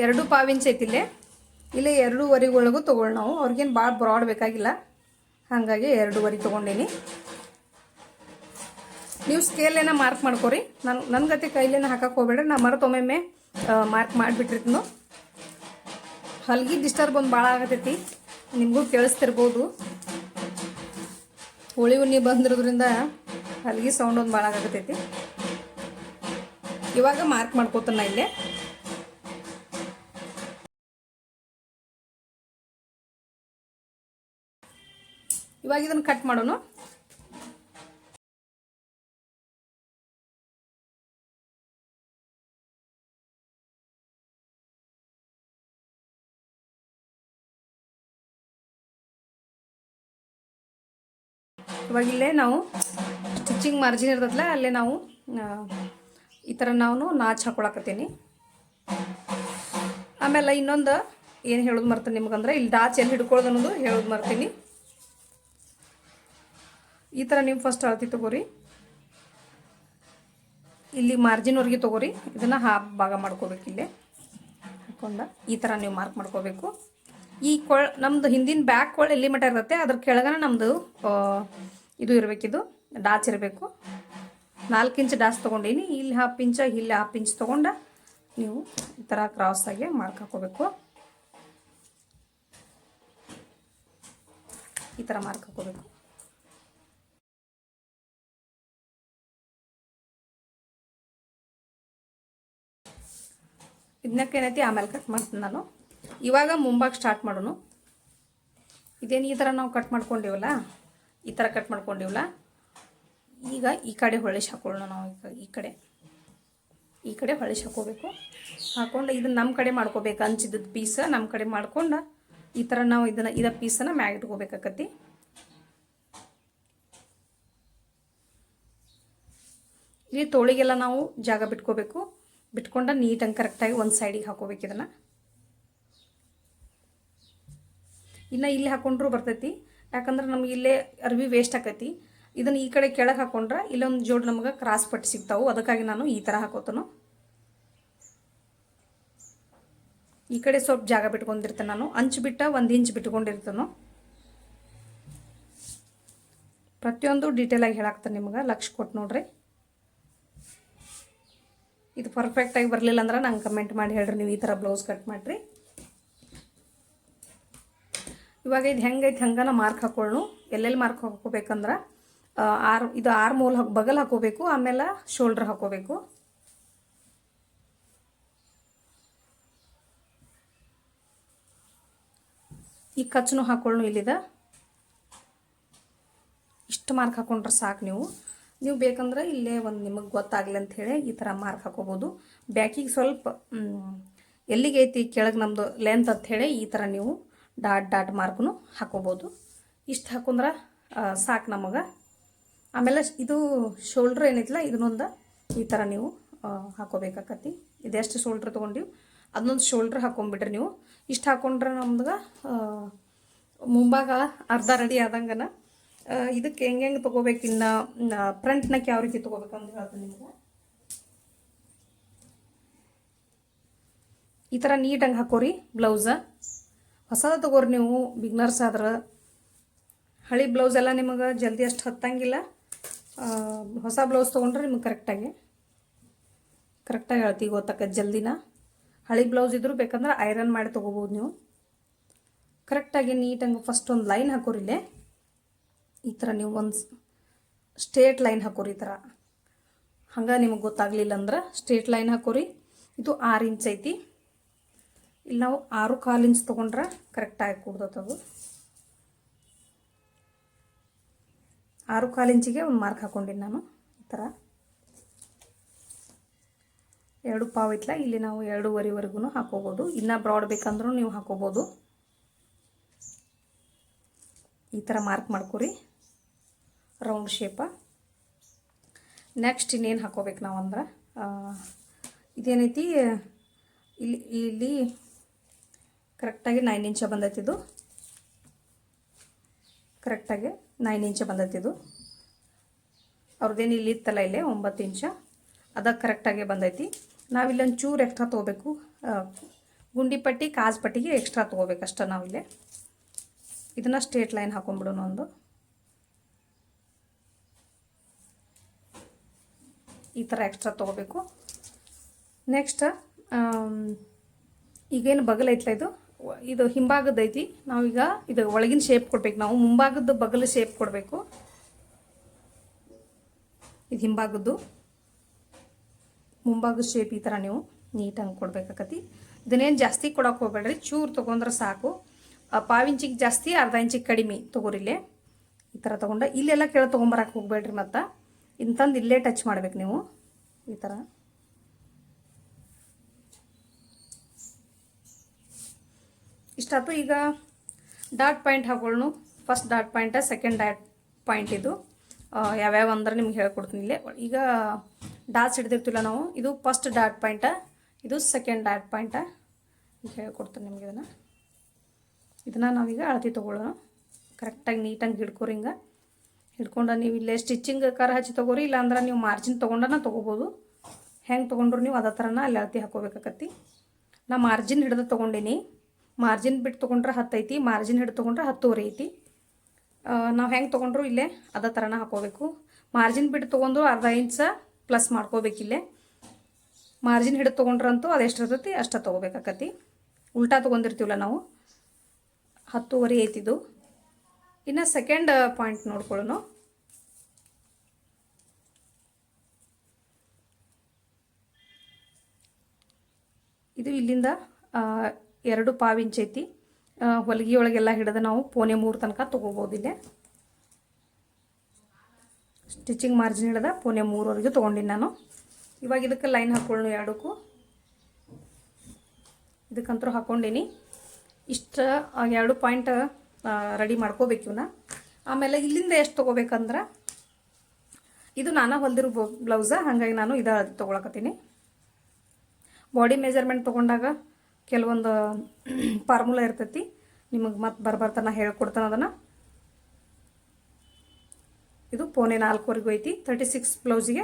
ಎರಡು ಪಾವಿಂಚ್ ಐತಿಲ್ಲೇ, ಇಲ್ಲೇ 2.5 ಒಳಗೂ ತೊಗೊಳ್ ನಾವು. ಅವ್ರಿಗೇನು ಭಾಳ ಬ್ರಾಡ್ ಬೇಕಾಗಿಲ್ಲ, ಹಾಗಾಗಿ 2.5 ತೊಗೊಂಡೀನಿ. ನೀವು ಸ್ಕೇಲೇನ ಮಾರ್ಕ್ ಮಾಡ್ಕೊರಿ. ನನ್ನ ಗತಿ ಕೈಲೇನ ಹಾಕಕ್ಕೆ ಹೋಗ್ಬೇಡ್ರಿ, ನಾ ಮರತೊಮ್ಮೆ ಮಾರ್ಕ್ ಮಾಡಿಬಿಟ್ಟಿರ್ತೀನಿ. ಹಲ್ಗಿ ಡಿಸ್ಟರ್ಬ್ ಒಂದು ಭಾಳ ಆಗತೈತಿ, ನಿಮಗೂ ಕೇಳಿಸ್ತಿರ್ಬೋದು. ಹೋಳಿ ಹುಣ್ಣಿ ಬಂದಿರೋದ್ರಿಂದ ಹಲ್ಗಿ ಸೌಂಡ್ ಒಂದು ಭಾಳ ಆಗತೈತಿ. ಇವಾಗ ಮಾರ್ಕ್ ಮಾಡ್ಕೋತಾನ ಇಲ್ಲೇ. ಇವಾಗ ಇದನ್ನು ಕಟ್ ಮಾಡೋಣ. ಇವಾಗ ಇಲ್ಲೇ ನಾವು ಸ್ಟಿಚಿಂಗ್ ಮಾರ್ಜಿನ್ ಇರ್ತದಲ್ಲ, ಅಲ್ಲೇ ನಾವು ಈ ಥರ ನಾವು ನಾಚ್ ಹಾಕೊಳಕತ್ತೀನಿ. ಆಮೇಲೆ ಇನ್ನೊಂದು ಏನು ಹೇಳೋದು ಮರ್ತೀನಿ ನಿಮ್ಗಂದ್ರೆ, ಇಲ್ಲಿ ಡಾಚ್ ಎಲ್ಲಿ ಹಿಡ್ಕೊಳ್ಳೋದು ಅನ್ನೋದು ಹೇಳೋದು ಮರ್ತೀನಿ. ಈ ಥರ ನೀವು ಫಸ್ಟ್ ಅಳತಿ ತೊಗೋರಿ, ಇಲ್ಲಿ ಮಾರ್ಜಿನ್ವರೆಗೆ ತೊಗೋರಿ. ಇದನ್ನು ಹಾಫ್ ಭಾಗ ಮಾಡ್ಕೋಬೇಕು. ಇಲ್ಲೇ ಹಾಕ್ಕೊಂಡು ಈ ಥರ ನೀವು ಮಾರ್ಕ್ ಮಾಡ್ಕೋಬೇಕು. ಈ ನಮ್ಮದು ಹಿಂದಿನ ಬ್ಯಾಕ್ ಕೊಳ್ ಎಲ್ಲಿ ಮಟ್ಟ ಇರುತ್ತೆ, ಅದ್ರ ಕೆಳಗನ ನಮ್ಮದು ಇದು ಇರಬೇಕಿದು ಡಾಚ್ ಇರಬೇಕು. 4 ಇಂಚ್ ಡಾಚ್ ತೊಗೊಂಡೀನಿ. ಇಲ್ಲಿ 1/2 ಇಂಚ್, ಇಲ್ಲಿ 1/2 ಇಂಚ್ ತೊಗೊಂಡು ನೀವು ಈ ಥರ ಕ್ರಾಸಾಗಿ ಮಾರ್ಕ್ ಹಾಕೋಬೇಕು. ಈ ಥರ ಮಾರ್ಕ್ ಹಾಕೋಬೇಕು. ಇದನ್ನಕ್ಕೇನೈತಿ ಆಮೇಲೆ ಕಟ್ ಮಾಡ್ತೀನಿ ನಾನು. ಇವಾಗ ಮುಂಭಾಗ ಸ್ಟಾರ್ಟ್ ಮಾಡೋಣ. ಇದೇನು ಈ ಥರ ನಾವು ಕಟ್ ಮಾಡ್ಕೊಂಡಿವಲ್ಲ, ಈ ಥರ ಕಟ್ ಮಾಡ್ಕೊಂಡಿವಲ್ಲ, ಈಗ ಈ ಕಡೆ ಹೊಳಿಸಿ ಹಾಕೊಳ್ಳೋಣ ನಾವು. ಈ ಕಡೆ ಹೊಳಿಸಿ ಹಾಕೋಬೇಕು. ಹಾಕ್ಕೊಂಡು ಇದನ್ನು ನಮ್ಮ ಕಡೆ ಮಾಡ್ಕೋಬೇಕು. ಹಂಚಿದ ಪೀಸ ನಮ್ಮ ಕಡೆ ಮಾಡ್ಕೊಂಡು ಈ ಥರ ನಾವು ಇದ ಪೀಸನ್ನು ಮ್ಯಾಗ ಇಟ್ಕೋಬೇಕಾಕತಿ. ಇಲ್ಲಿ ತೋಳಿಗೆಲ್ಲ ನಾವು ಜಾಗ ಬಿಟ್ಕೋಬೇಕು. ಬಿಟ್ಕೊಂಡು ನೀಟಾಗಿ ಕರೆಕ್ಟಾಗಿ ಒಂದು ಸೈಡಿಗೆ ಹಾಕೋಬೇಕು ಇದನ್ನು. ಇನ್ನು ಇಲ್ಲಿ ಹಾಕೊಂಡ್ರೂ ಬರ್ತೈತಿ, ಯಾಕಂದ್ರೆ ನಮ್ಗೆ ಇಲ್ಲೇ ಅರ್ವಿ ವೇಸ್ಟ್ ಆಕೈತಿ. ಇದನ್ನು ಈ ಕಡೆ ಕೆಳಗೆ ಹಾಕೊಂಡ್ರೆ ಇಲ್ಲೊಂದು ಜೋಡು ನಮ್ಗೆ ಕ್ರಾಸ್ ಪಟ್ಟಿ ಸಿಗ್ತಾವೆ. ಅದಕ್ಕಾಗಿ ನಾನು ಈ ಥರ ಹಾಕೋತನು. ಈ ಕಡೆ ಸ್ವಲ್ಪ ಜಾಗ ಬಿಟ್ಕೊಂಡಿರ್ತೇನೆ ನಾನು. ಅಂಚು ಬಿಟ್ಟು 1 ಇಂಚ್ ಬಿಟ್ಕೊಂಡಿರ್ತೇನೆ. ಪ್ರತಿಯೊಂದು ಡೀಟೇಲಾಗಿ ಹೇಳಾಕ್ತಾನೆ ನಿಮ್ಗೆ, ಲಕ್ಷ ಕೊಟ್ಟು ನೋಡ್ರಿ. ಇದು ಪರ್ಫೆಕ್ಟಾಗಿ ಬರಲಿಲ್ಲ ಅಂದ್ರೆ ನಂಗೆ ಕಮೆಂಟ್ ಮಾಡಿ ಹೇಳ್ರಿ, ನೀವು ಈ ಥರ ಬ್ಲೌಸ್ ಕಟ್ ಮಾಡಿರಿ. ಇವಾಗ ಇದು ಹೆಂಗೈತೆ ಹಂಗನ ಮಾರ್ಕ್ ಹಾಕೊಳ್ಳು. ಎಲ್ಲೆಲ್ಲಿ ಮಾರ್ಕ್ ಹಾಕೋಬೇಕಂದ್ರೆ ಇದು ಆರ್ಮ್ ಬಗಲ್ ಹಾಕೋಬೇಕು, ಆಮೇಲೆ ಶೋಲ್ಡ್ರ್ ಹಾಕೋಬೇಕು. ಈ ಕಚ್ಚನು ಹಾಕೊಳ್ಳು. ಇಲ್ಲಿದ ಇಷ್ಟು ಮಾರ್ಕ್ ಹಾಕೊಂಡ್ರೆ ಸಾಕು. ನೀವು ಬೇಕಂದ್ರೆ ಇಲ್ಲೇ ಒಂದು ನಿಮಗೆ ಗೊತ್ತಾಗಲಿ ಅಂಥೇಳಿ ಈ ಥರ ಮಾರ್ಕ್ ಹಾಕೋಬೋದು. ಬ್ಯಾಕಿಗೆ ಸ್ವಲ್ಪ ಎಲ್ಲಿಗೆ ಐತಿ ಕೆಳಗೆ ನಮ್ಮದು ಲೆಂತ್ ಅಂಥೇಳಿ ಈ ಥರ ನೀವು ಡಾಟ್ ಮಾರ್ಕ್ನು ಹಾಕೋಬೋದು. ಇಷ್ಟು ಹಾಕೊಂಡ್ರೆ ಸಾಕು ನಮಗೆ. ಆಮೇಲೆ ಇದು ಶೋಲ್ಡ್ರ್ ಏನೈತಿಲ್ಲ, ಇದನ್ನೊಂದು ಈ ಥರ ನೀವು ಹಾಕೋಬೇಕಾಕತಿ. ಇದೆಷ್ಟು ಶೋಲ್ಡ್ರ್ ತೊಗೊಂಡಿವಿ ಅದನ್ನೊಂದು ಶೋಲ್ಡ್ರ್ ಹಾಕೊಂಡ್ಬಿಟ್ರಿ ನೀವು. ಇಷ್ಟು ಹಾಕೊಂಡ್ರೆ ನಮ್ಗೆ ಮುಂಭಾಗ ಅರ್ಧ ರೆಡಿ ಆದಂಗನ. ಇದಕ್ಕೆ ಹೆಂಗೆ ತೊಗೋಬೇಕು, ಇನ್ನು ಫ್ರಂಟ್ನಾಗ ಯಾವ ರೀತಿ ತೊಗೋಬೇಕು ಅಂತ ಹೇಳ್ತೀನಿ ನಿಮ್ಗೆ. ಈ ಥರ ನೀಟಾಗಿ ಹಾಕೋರಿ ಬ್ಲೌಸ. ಹೊಸದ ತೊಗೋರಿ ನೀವು, ಬಿಗ್ನರ್ಸ್ ಆದ್ರೆ. ಹಳಿ ಬ್ಲೌಸ್ ಎಲ್ಲ ನಿಮಗೆ ಜಲ್ದಿ ಅಷ್ಟು ಹತ್ತಂಗಿಲ್ಲ. ಹೊಸ ಬ್ಲೌಸ್ ತೊಗೊಂಡ್ರೆ ನಿಮಗೆ ಕರೆಕ್ಟಾಗಿ ಹೇಳ್ತೀವಿ, ಗೊತ್ತಕ್ಕ ಜಲ್ದಿನ. ಹಳಿ ಬ್ಲೌಸ್ ಇದ್ರೂ ಬೇಕಂದ್ರೆ ಐರನ್ ಮಾಡಿ ತೊಗೋಬೋದು ನೀವು. ಕರೆಕ್ಟಾಗಿ ನೀಟಾಗಿ ಫಸ್ಟ್ ಒಂದು ಲೈನ್ ಹಾಕೋರಿಲ್ಲೇ. ಈ ಥರ ನೀವು ಒಂದು ಸ್ಟ್ರೇಟ್ ಲೈನ್ ಹಾಕೋರಿ. ಈ ಥರ ಹಂಗೆ ನಿಮಗೆ ಗೊತ್ತಾಗಲಿಲ್ಲ ಅಂದ್ರೆ ಸ್ಟ್ರೇಟ್ ಲೈನ್ ಹಾಕೋರಿ. ಇದು 6 ಇಂಚ್ ಐತಿ. ಇಲ್ಲಿ ನಾವು 6 ಇಂಚ್ ತೊಗೊಂಡ್ರೆ ಕರೆಕ್ಟಾಗಿ ಕೂಡ್ದತ್ತದು. 6 ಇಂಚಿಗೆ ಒಂದು ಮಾರ್ಕ್ ಹಾಕ್ಕೊಂಡಿನಿ ನಾನು. ಈ ಥರ 2 ಪಾವು ಇಟ್ಲ ಇಲ್ಲಿ ನಾವು 2.5ವರೆಗೂ ಹಾಕೋಬೋದು. ಇನ್ನೂ ಬ್ರಾಡ್ ಬೇಕಂದ್ರೂ ನೀವು ಹಾಕೋಬೋದು. ಈ ಥರ ಮಾರ್ಕ್ ಮಾಡ್ಕೊರಿ ರೌಂಡ್ ಶೇಪ. ನೆಕ್ಸ್ಟ್ ಇನ್ನೇನು ಹಾಕೋಬೇಕು ನಾವು ಅಂದ್ರೆ ಇದೇನೈತಿ ಇಲ್ಲಿ ಕರೆಕ್ಟಾಗಿ 9 ಇಂಚ ಬಂದೈತಿದು. ಕರೆಕ್ಟಾಗಿ 9 ಇಂಚ ಬಂದೈತಿದು. ಅವ್ರದ್ದೇನು ಇಲ್ಲಿ ಇತ್ತಲ್ಲ ಇಲ್ಲೇ 9 ಇಂಚ ಅದಕ್ಕೆ ಕರೆಕ್ಟಾಗಿ ಬಂದೈತಿ. ನಾವಿಲ್ಲೊಂದು ಚೂರು ಎಕ್ಸ್ಟ್ರಾ ತೊಗೋಬೇಕು. ಗುಂಡಿ ಪಟ್ಟಿ ಕಾಜು ಪಟ್ಟಿಗೆ ಎಕ್ಸ್ಟ್ರಾ ತೊಗೋಬೇಕು ಅಷ್ಟೇ. ನಾವಿಲ್ಲೇ ಇದನ್ನು ಸ್ಟ್ರೇಟ್ ಲೈನ್ ಹಾಕೊಂಡ್ಬಿಡೋಣ ಒಂದು. ಈ ಥರ ಎಕ್ಸ್ಟ್ರಾ ತೊಗೋಬೇಕು. ನೆಕ್ಸ್ಟ್ ಈಗೇನು ಬಗಲ್ ಐತಲ್ಲ ಇದು ಹಿಂಭಾಗದ ಐತಿ. ನಾವೀಗ ಇದು ಒಳಗಿನ ಶೇಪ್ ಕೊಡ್ಬೇಕು. ನಾವು ಮುಂಭಾಗದ ಬಗಲು ಶೇಪ್ ಕೊಡಬೇಕು. ಇದು ಹಿಂಭಾಗದ್ದು ಮುಂಭಾಗದ ಶೇಪ್ ಈ ಥರ ನೀವು ನೀಟಾಗಿ ಕೊಡ್ಬೇಕಾಕತಿ. ಇದನ್ನೇನು ಜಾಸ್ತಿ ಕೊಡೋಕೆ ಹೋಗ್ಬೇಡ್ರಿ, ಚೂರು ತೊಗೊಂಡ್ರೆ ಸಾಕು. ಪಾವಿಂಚಿಗೆ ಜಾಸ್ತಿ, ಅರ್ಧ ಇಂಚಿಗೆ ಕಡಿಮೆ ತೊಗೋರಿಲ್ಲೇ. ಈ ಥರ ತೊಗೊಂಡು ಇಲ್ಲೆಲ್ಲ ಕೆಳಗೆ ತೊಗೊಂಬರಕ್ಕೆ ಹೋಗ್ಬೇಡ್ರಿ. ಮತ್ತು ಇಂತಂದು ಇಲ್ಲೇ ಟಚ್ ಮಾಡ್ಬೇಕು ನೀವು. ಈ ಥರ ಇಷ್ಟಾಯ್ತು. ಈಗ ಡಾಟ್ ಪಾಯಿಂಟ್ ಹಾಕೊಳ್ಳೋಣ. First dot point, second dot point. ಇದು ಯಾವ್ಯಾವ ಅಂದ್ರೆ ನಿಮ್ಗೆ ಹೇಳ್ಕೊಡ್ತೀನಿ ಇಲ್ಲೇ. ಈಗ ಡಾಟ್ಸ್ ಹಿಡ್ದಿರ್ತಿಲ್ಲ ನಾವು. ಇದು ಫಸ್ಟ್ ಡಾಟ್ ಪಾಯಿಂಟ, ಇದು ಸೆಕೆಂಡ್ ಡಾಟ್ ಪಾಯಿಂಟ. ಈಗ ಹೇಳ್ಕೊಡ್ತೀನಿ ನಿಮ್ಗೆ ಇದನ್ನು ನಾವೀಗ ಅಳತೆ ತೊಗೊಳ್ಳೋಣ. ಕರೆಕ್ಟಾಗಿ ನೀಟಾಗಿ ಹಿಡ್ಕೊರಿ. ಹಿಂಗೆ ಹಿಡ್ಕೊಂಡು ನೀವು ಇಲ್ಲೇ ಸ್ಟಿಚಿಂಗ್ ಕರ ಹಚ್ಚಿ ತೊಗೋರಿ. ಇಲ್ಲಾಂದ್ರೆ ನೀವು ಮಾರ್ಜಿನ್ ತೊಗೊಂಡನ ತೊಗೋಬೋದು. ಹೆಂಗೆ ತೊಗೊಂಡ್ರು ನೀವು ಅದೇ ಥರನ ಅಲ್ಲಿ ಅಳತೆ ಹಾಕೋಬೇಕಾಕತಿ. ನಾ ಮಾರ್ಜಿನ್ ಹಿಡ್ದು ತೊಗೊಂಡಿನಿ. ಮಾರ್ಜಿನ್ ಬಿಟ್ಟು ತೊಗೊಂಡ್ರೆ 10 ಐತಿ, ಮಾರ್ಜಿನ್ ಹಿಡ್ದು ತೊಗೊಂಡ್ರೆ 10.5 ಐತಿ. ನಾವು ಹೆಂಗೆ ತೊಗೊಂಡ್ರು ಇಲ್ಲೇ ಅದೇ ಥರನ ಹಾಕೋಬೇಕು. ಮಾರ್ಜಿನ್ ಬಿಟ್ಟು ತೊಗೊಂಡ್ರು ಅರ್ಧ ಇಂಚ ಪ್ಲಸ್ ಮಾಡ್ಕೋಬೇಕಿಲ್ಲೇ. ಮಾರ್ಜಿನ್ ಹಿಡಿದು ತೊಗೊಂಡ್ರಂತೂ ಅದೆಷ್ಟು ಇರ್ತೈತಿ ಅಷ್ಟು ತೊಗೋಬೇಕಾಕತಿ. ಉಲ್ಟಾ ತೊಗೊಂಡಿರ್ತೀವಲ್ಲ ನಾವು. 10.5 ಐತಿದು. ಇನ್ನು ಸೆಕೆಂಡ್ ಪಾಯಿಂಟ್ ನೋಡ್ಕೊಳ್ಳೋಣ. ಇದು ಇಲ್ಲಿಂದ 2 ಪಾವು ಇಂಚ್ ಐತಿ. ಹೊಲಿಗೆ ಒಳಗೆಲ್ಲ ಹಿಡಿದು ನಾವು 1.3 ತನಕ ತೊಗೋಬೋದು. ಇಲ್ಲೇ ಸ್ಟಿಚಿಂಗ್ ಮಾರ್ಜಿನ್ ಹಿಡಿದ 1.3ವರೆಗೂ ತೊಗೊಂಡಿನಿ ನಾನು. ಇವಾಗ ಇದಕ್ಕೆ ಲೈನ್ ಹಾಕೊಳ್ಳೋಣ. ಎರಡಕ್ಕೂ ಇದಕ್ಕಂತರೂ ಹಾಕ್ಕೊಂಡಿನಿ. ಇಷ್ಟು 2 ಪಾಯಿಂಟ್ ರೆಡಿ ಮಾಡ್ಕೋಬೇಕು ಇವನ್ನ. ಆಮೇಲೆ ಇಲ್ಲಿಂದ ಎಷ್ಟು ತೊಗೋಬೇಕಂದ್ರೆ ಇದು ನಾನು ಹೊಲ್ದಿರೋ ಬ್ಲೌಸ, ಹಾಗಾಗಿ ನಾನು ಇದು ತೊಗೊಳಕತ್ತೀನಿ. ಬಾಡಿ ಮೆಜರ್ಮೆಂಟ್ ತೊಗೊಂಡಾಗ ಕೆಲವೊಂದು ಫಾರ್ಮುಲಾ ಇರ್ತೈತಿ. ನಿಮಗೆ ಮತ್ತೆ ಬರ್ತಾನೆ ಹೇಳ್ಕೊಡ್ತಾನೆ ಅದನ್ನು. ಇದು 4.25ವರೆಗೂ ಐತಿ. 36 ಬ್ಲೌಸಿಗೆ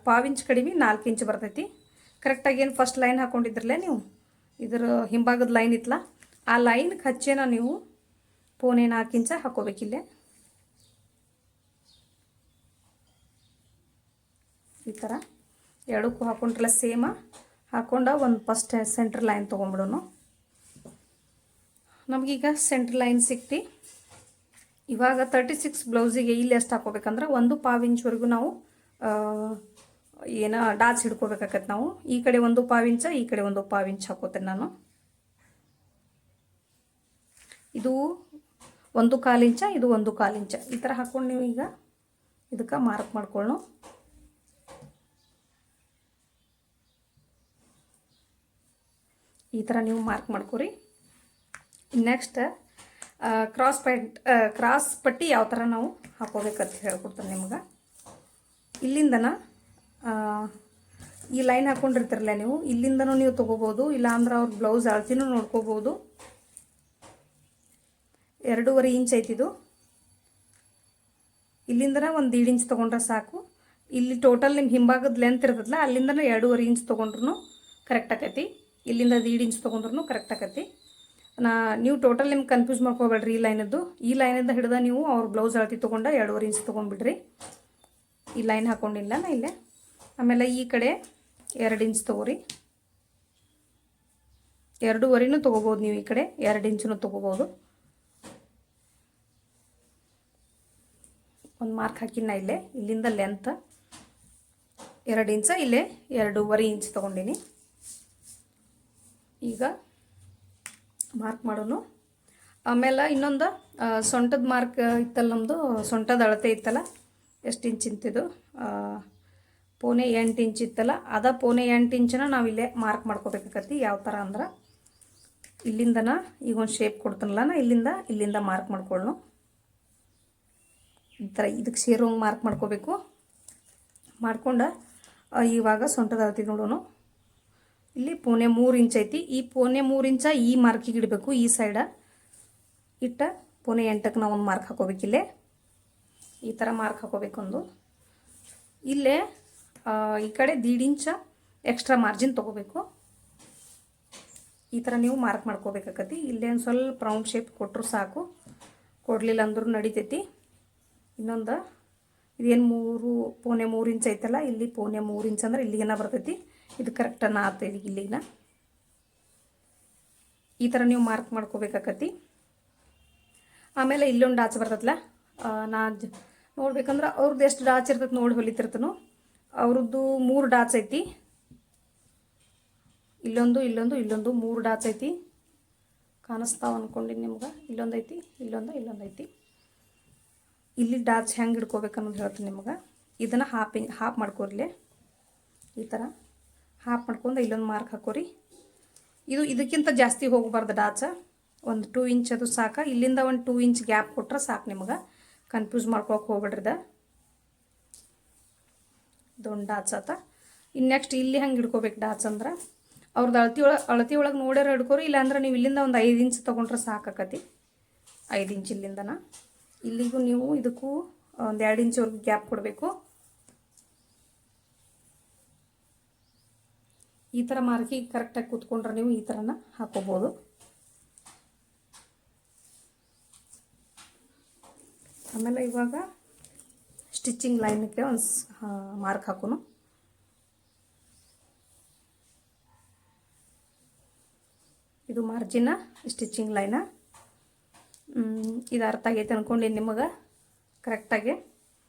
ಪಾವು ಇಂಚ್ ಕಡಿಮೆ 4 ಇಂಚ್ ಬರ್ತೈತಿ. ಕರೆಕ್ಟಾಗಿ ಏನು ಫಸ್ಟ್ ಲೈನ್ ಹಾಕ್ಕೊಂಡಿದ್ರಲ್ಲೇ ನೀವು, ಇದರ ಹಿಂಭಾಗದ ಲೈನ್ ಇತ್ತಲ್ಲ ಆ ಲೈನ್ಗೆ ಹಚ್ಚೇನ ನೀವು 4 ಇಂಚ ಹಾಕೋಬೇಕಿಲ್ಲೇ. ಈ ಥರ ಎರಡಕ್ಕೂ ಹಾಕೊಂಡ್ರಲ್ಲ ಸೇಮ ಹಾಕೊಂಡ ಒಂದು ಫಸ್ಟ್ ಸೆಂಟ್ರ್ ಲೈನ್ ತೊಗೊಂಡ್ಬಿಡೋಣ. ನಮಗೀಗ ಸೆಂಟ್ರ್ ಲೈನ್ ಸಿಕ್ತಿ. ಇವಾಗ 36 ಬ್ಲೌಸಿಗೆ ಇಲ್ಲಿ ಎಷ್ಟು ಹಾಕೋಬೇಕಂದ್ರೆ 1 ಪಾವು ಇಂಚ್ವರೆಗೂ ನಾವು ಡಾಟ್ಸ್ ಹಿಡ್ಕೋಬೇಕಾಗತ್ತೆ. ನಾವು ಈ ಕಡೆ 1 ಪಾವು ಇಂಚ, ಈ ಕಡೆ 1 ಪಾವು ಇಂಚ್ ಹಾಕೋತೇನೆ ನಾನು. ಇದು 1/4 ಇಂಚ, ಇದು 1/4 ಇಂಚ. ಈ ಥರ ಹಾಕ್ಕೊಂಡು ನೀವು ಈಗ ಇದಕ್ಕೆ ಮಾರ್ಕ್ ಮಾಡ್ಕೊಳ್ಳೋಣ. ಈ ಥರ ನೀವು ಮಾರ್ಕ್ ಮಾಡ್ಕೊರಿ. ನೆಕ್ಸ್ಟ್ ಕ್ರಾಸ್ ಪಟ್ಟಿ ಯಾವ ಥರ ನಾವು ಹಾಕೋಬೇಕಂತ ಹೇಳ್ಕೊಡ್ತಾರೆ ನಿಮ್ಗೆ. ಇಲ್ಲಿಂದನ ಈ ಲೈನ್ ಹಾಕ್ಕೊಂಡಿರ್ತಿರಲ್ಲ ನೀವು, ಇಲ್ಲಿಂದನೂ ನೀವು ತೊಗೋಬೋದು. ಇಲ್ಲಾಂದ್ರೆ ಅವ್ರ ಬ್ಲೌಸ್ ಅಳತಿನೂ ನೋಡ್ಕೋಬೋದು. 2.5 ಇಂಚ್ ಐತಿದು. ಇಲ್ಲಿಂದನ 1.5 ಇಂಚ್ ತೊಗೊಂಡ್ರೆ ಸಾಕು. ಇಲ್ಲಿ ಟೋಟಲ್ ನಿಮ್ಮ ಹಿಂಭಾಗದ ಲೆಂತ್ ಇರ್ತದಲ್ಲ ಅಲ್ಲಿಂದನೂ 2.5 ಇಂಚ್ ತೊಗೊಂಡ್ರು ಕರೆಕ್ಟ್ ಆಕೈತಿ. ಇಲ್ಲಿಂದ 1.5 ಇಂಚ್ ತೊಗೊಂಡ್ರು ಕರೆಕ್ಟ್ ಆಕೈತಿ. ನೀವು ಟೋಟಲ್ ನಿಮ್ಗೆ ಕನ್ಫ್ಯೂಸ್ ಮಾಡ್ಕೋಬೇಡ್ರಿ. ಈ ಲೈನಿಂದ ಹಿಡ್ದ ನೀವು ಅವ್ರ ಬ್ಲೌಸ್ ಅಳತಿ ತೊಗೊಂಡ 2.5 ಇಂಚ್ ತೊಗೊಂಡ್ಬಿಡ್ರಿ. ಈ ಲೈನ್ ಹಾಕ್ಕೊಂಡಿಲ್ಲ ನಾ ಇಲ್ಲೇ. ಆಮೇಲೆ ಈ ಕಡೆ 2 ಇಂಚ್ ತೊಗೋರಿ. 2.5ನೂ ತೊಗೋಬೋದು ನೀವು. ಈ ಕಡೆ 2 ಇಂಚೂ ತೊಗೋಬೋದು. ಒಂದು ಮಾರ್ಕ್ ಹಾಕಿನ ಇಲ್ಲೇ. ಇಲ್ಲಿಂದ ಲೆಂತ್ 2 ಇಂಚ, ಇಲ್ಲೇ 2.5 ಇಂಚ್ ತೊಗೊಂಡಿನಿ. ಈಗ ಮಾರ್ಕ್ ಮಾಡೋನು. ಆಮೇಲೆ ಇನ್ನೊಂದು ಸೊಂಟದ ಮಾರ್ಕ್ ಇತ್ತಲ್ಲ, ನಮ್ಮದು ಸೊಂಟದ ಅಳತೆ ಇತ್ತಲ್ಲ, ಎಷ್ಟು ಇಂಚ್ ಇಂತಿದು, 8 ಇಂಚ್ ಇತ್ತಲ್ಲ, ಅದ 8 ಇಂಚನ ನಾವು ಇಲ್ಲೇ ಮಾರ್ಕ್ ಮಾಡ್ಕೋಬೇಕಾಗತ್ತಿ. ಯಾವ ಥರ ಅಂದ್ರೆ ಇಲ್ಲಿಂದನ ಈಗ ಒಂದು ಶೇಪ್ ಕೊಡ್ತೀನಲ್ಲ ನಾ, ಇಲ್ಲಿಂದ ಮಾರ್ಕ್ ಮಾಡ್ಕೊಳ್ಳೋಣ. ಈ ಥರ ಇದಕ್ಕೆ ಸೇರೋಂಗೆ ಮಾರ್ಕ್ ಮಾಡ್ಕೋಬೇಕು. ಮಾಡ್ಕೊಂಡು ಇವಾಗ ಸೊಂಟದ ಅಳತೆ ನೋಡೋಣ. ಇಲ್ಲಿ 3 ಇಂಚ್ ಐತಿ. ಈ 3 ಇಂಚ ಈ ಮಾರ್ಕಿಗೆ ಇಡಬೇಕು. ಈ ಸೈಡ ಇಟ್ಟ 8ಕ್ಕೆ ನಾವು ಒಂದು ಮಾರ್ಕ್ ಹಾಕೋಬೇಕು. ಇಲ್ಲೇ ಈ ಥರ ಮಾರ್ಕ್ ಹಾಕೋಬೇಕೊಂದು. ಇಲ್ಲೇ ಈ ಕಡೆ 1.5 ಇಂಚ ಎಕ್ಸ್ಟ್ರಾ ಮಾರ್ಜಿನ್ ತೊಗೋಬೇಕು. ಈ ಥರ ನೀವು ಮಾರ್ಕ್ ಮಾಡ್ಕೋಬೇಕಾಗತಿ. ಇಲ್ಲೇ ಒಂದು ಸ್ವಲ್ಪ ರೌಂಡ್ ಶೇಪ್ ಕೊಟ್ಟರು ಸಾಕು, ಕೊಡಲಿಲ್ಲ ಅಂದ್ರೂ ನಡಿತೈತಿ. ಇನ್ನೊಂದು ಇದೇನು 3 ಇಂಚ್ ಐತಲ್ಲ, ಇಲ್ಲಿ 3 ಇಂಚ್ ಅಂದ್ರೆ ಇಲ್ಲಿಗೇನ ಬರ್ತೈತಿ. ಇದು ಕರೆಕ್ಟನ್ನ ಆಗ್ತೈತಿ ಇಲ್ಲಿಗಿನ. ಈ ಥರ ನೀವು ಮಾರ್ಕ್ ಮಾಡ್ಕೋಬೇಕಾಗತಿ. ಆಮೇಲೆ ಇಲ್ಲೊಂದು ಡಾಚ್ ಬರ್ತೈತಲ್ಲ, ನಾ ನೋಡ್ಬೇಕಂದ್ರೆ ಅವ್ರದ್ದು ಎಷ್ಟು ಡಾಚ್ ಇರ್ತೈತೆ ನೋಡಿ ಹೊಲಿತಿರ್ತನು. ಅವ್ರದ್ದು 3 ಡಾಚ್ ಐತಿ. ಇಲ್ಲೊಂದು 3 ಡಾಚ್ ಐತಿ. ಕಾಣಿಸ್ತಾವ ಅನ್ಕೊಂಡಿನಿ ನಿಮ್ಗೆ. ಇಲ್ಲೊಂದು ಐತಿ, ಇಲ್ಲೊಂದು ಐತಿ. ಇಲ್ಲಿ ಡಾಚ್ ಹೆಂಗೆ ಹಿಡ್ಕೋಬೇಕು ಅನ್ನೋದು ಹೇಳ್ತೀನಿ ನಿಮ್ಗೆ. ಇದನ್ನು ಹಾಫ್ ಮಾಡ್ಕೋರಿಲೆ. ಈ ಥರ ಹಾಫ್ ಮಾಡ್ಕೊಂಡು ಇಲ್ಲೊಂದು ಮಾರ್ಕ್ ಹಾಕೋರಿ. ಇದಕ್ಕಿಂತ ಜಾಸ್ತಿ ಹೋಗಬಾರ್ದು ಡಾಚ. ಒಂದು 2 ಇಂಚ್ ಅದು ಸಾಕು. ಇಲ್ಲಿಂದ ಒಂದು 2 ಇಂಚ್ ಗ್ಯಾಪ್ ಕೊಟ್ರೆ ಸಾಕು ನಿಮ್ಗೆ. ಕನ್ಫ್ಯೂಸ್ ಮಾಡ್ಕೊಳಕ್ಕೆ ಹೋಗ್ಬಿಡ್ರಿದ. ಇದೊಂದು ಡಾಚ್ ಆತ. ಇನ್ನು ನೆಕ್ಸ್ಟ್ ಇಲ್ಲಿ ಹಂಗೆ ಹಿಡ್ಕೋಬೇಕು ಡಾಚ್ ಅಂದ್ರೆ ಅವ್ರದ್ದು ಅಳತಿ ಒಳಗೆ ನೋಡ್ಯಾರ ಹಿಡ್ಕೋರಿ. ಇಲ್ಲಾಂದ್ರೆ ನೀವು ಇಲ್ಲಿಂದ ಒಂದು 5 ಇಂಚ್ ತೊಗೊಂಡ್ರೆ ಸಾಕಾಕತಿ. 5 ಇಂಚ್ ಇಲ್ಲಿಂದನ ಇಲ್ಲಿಗೂ ನೀವು ಇದಕ್ಕೂ ಒಂದು 2 ಇಂಚ್ವರೆಗೂ ಗ್ಯಾಪ್ ಕೊಡಬೇಕು. ಈ ಥರ ಮಾರ್ಕಿಗೆ ಕರೆಕ್ಟಾಗಿ ಕೂತ್ಕೊಂಡ್ರೆ ನೀವು ಈ ಥರನ ಹಾಕೋಬೋದು. ಆಮೇಲೆ ಇವಾಗ ಸ್ಟಿಚಿಂಗ್ ಲೈನ್ಗೆ ಒಂದು ಮಾರ್ಕ್ ಹಾಕೋನು. ಇದು ಮಾರ್ಜಿನ, ಸ್ಟಿಚಿಂಗ್ ಲೈನ. ಇದು ಅರ್ಥ ಆಗೈತೆ ಅಂದ್ಕೊಂಡು ನಿಮಗೆ ಕರೆಕ್ಟಾಗಿ.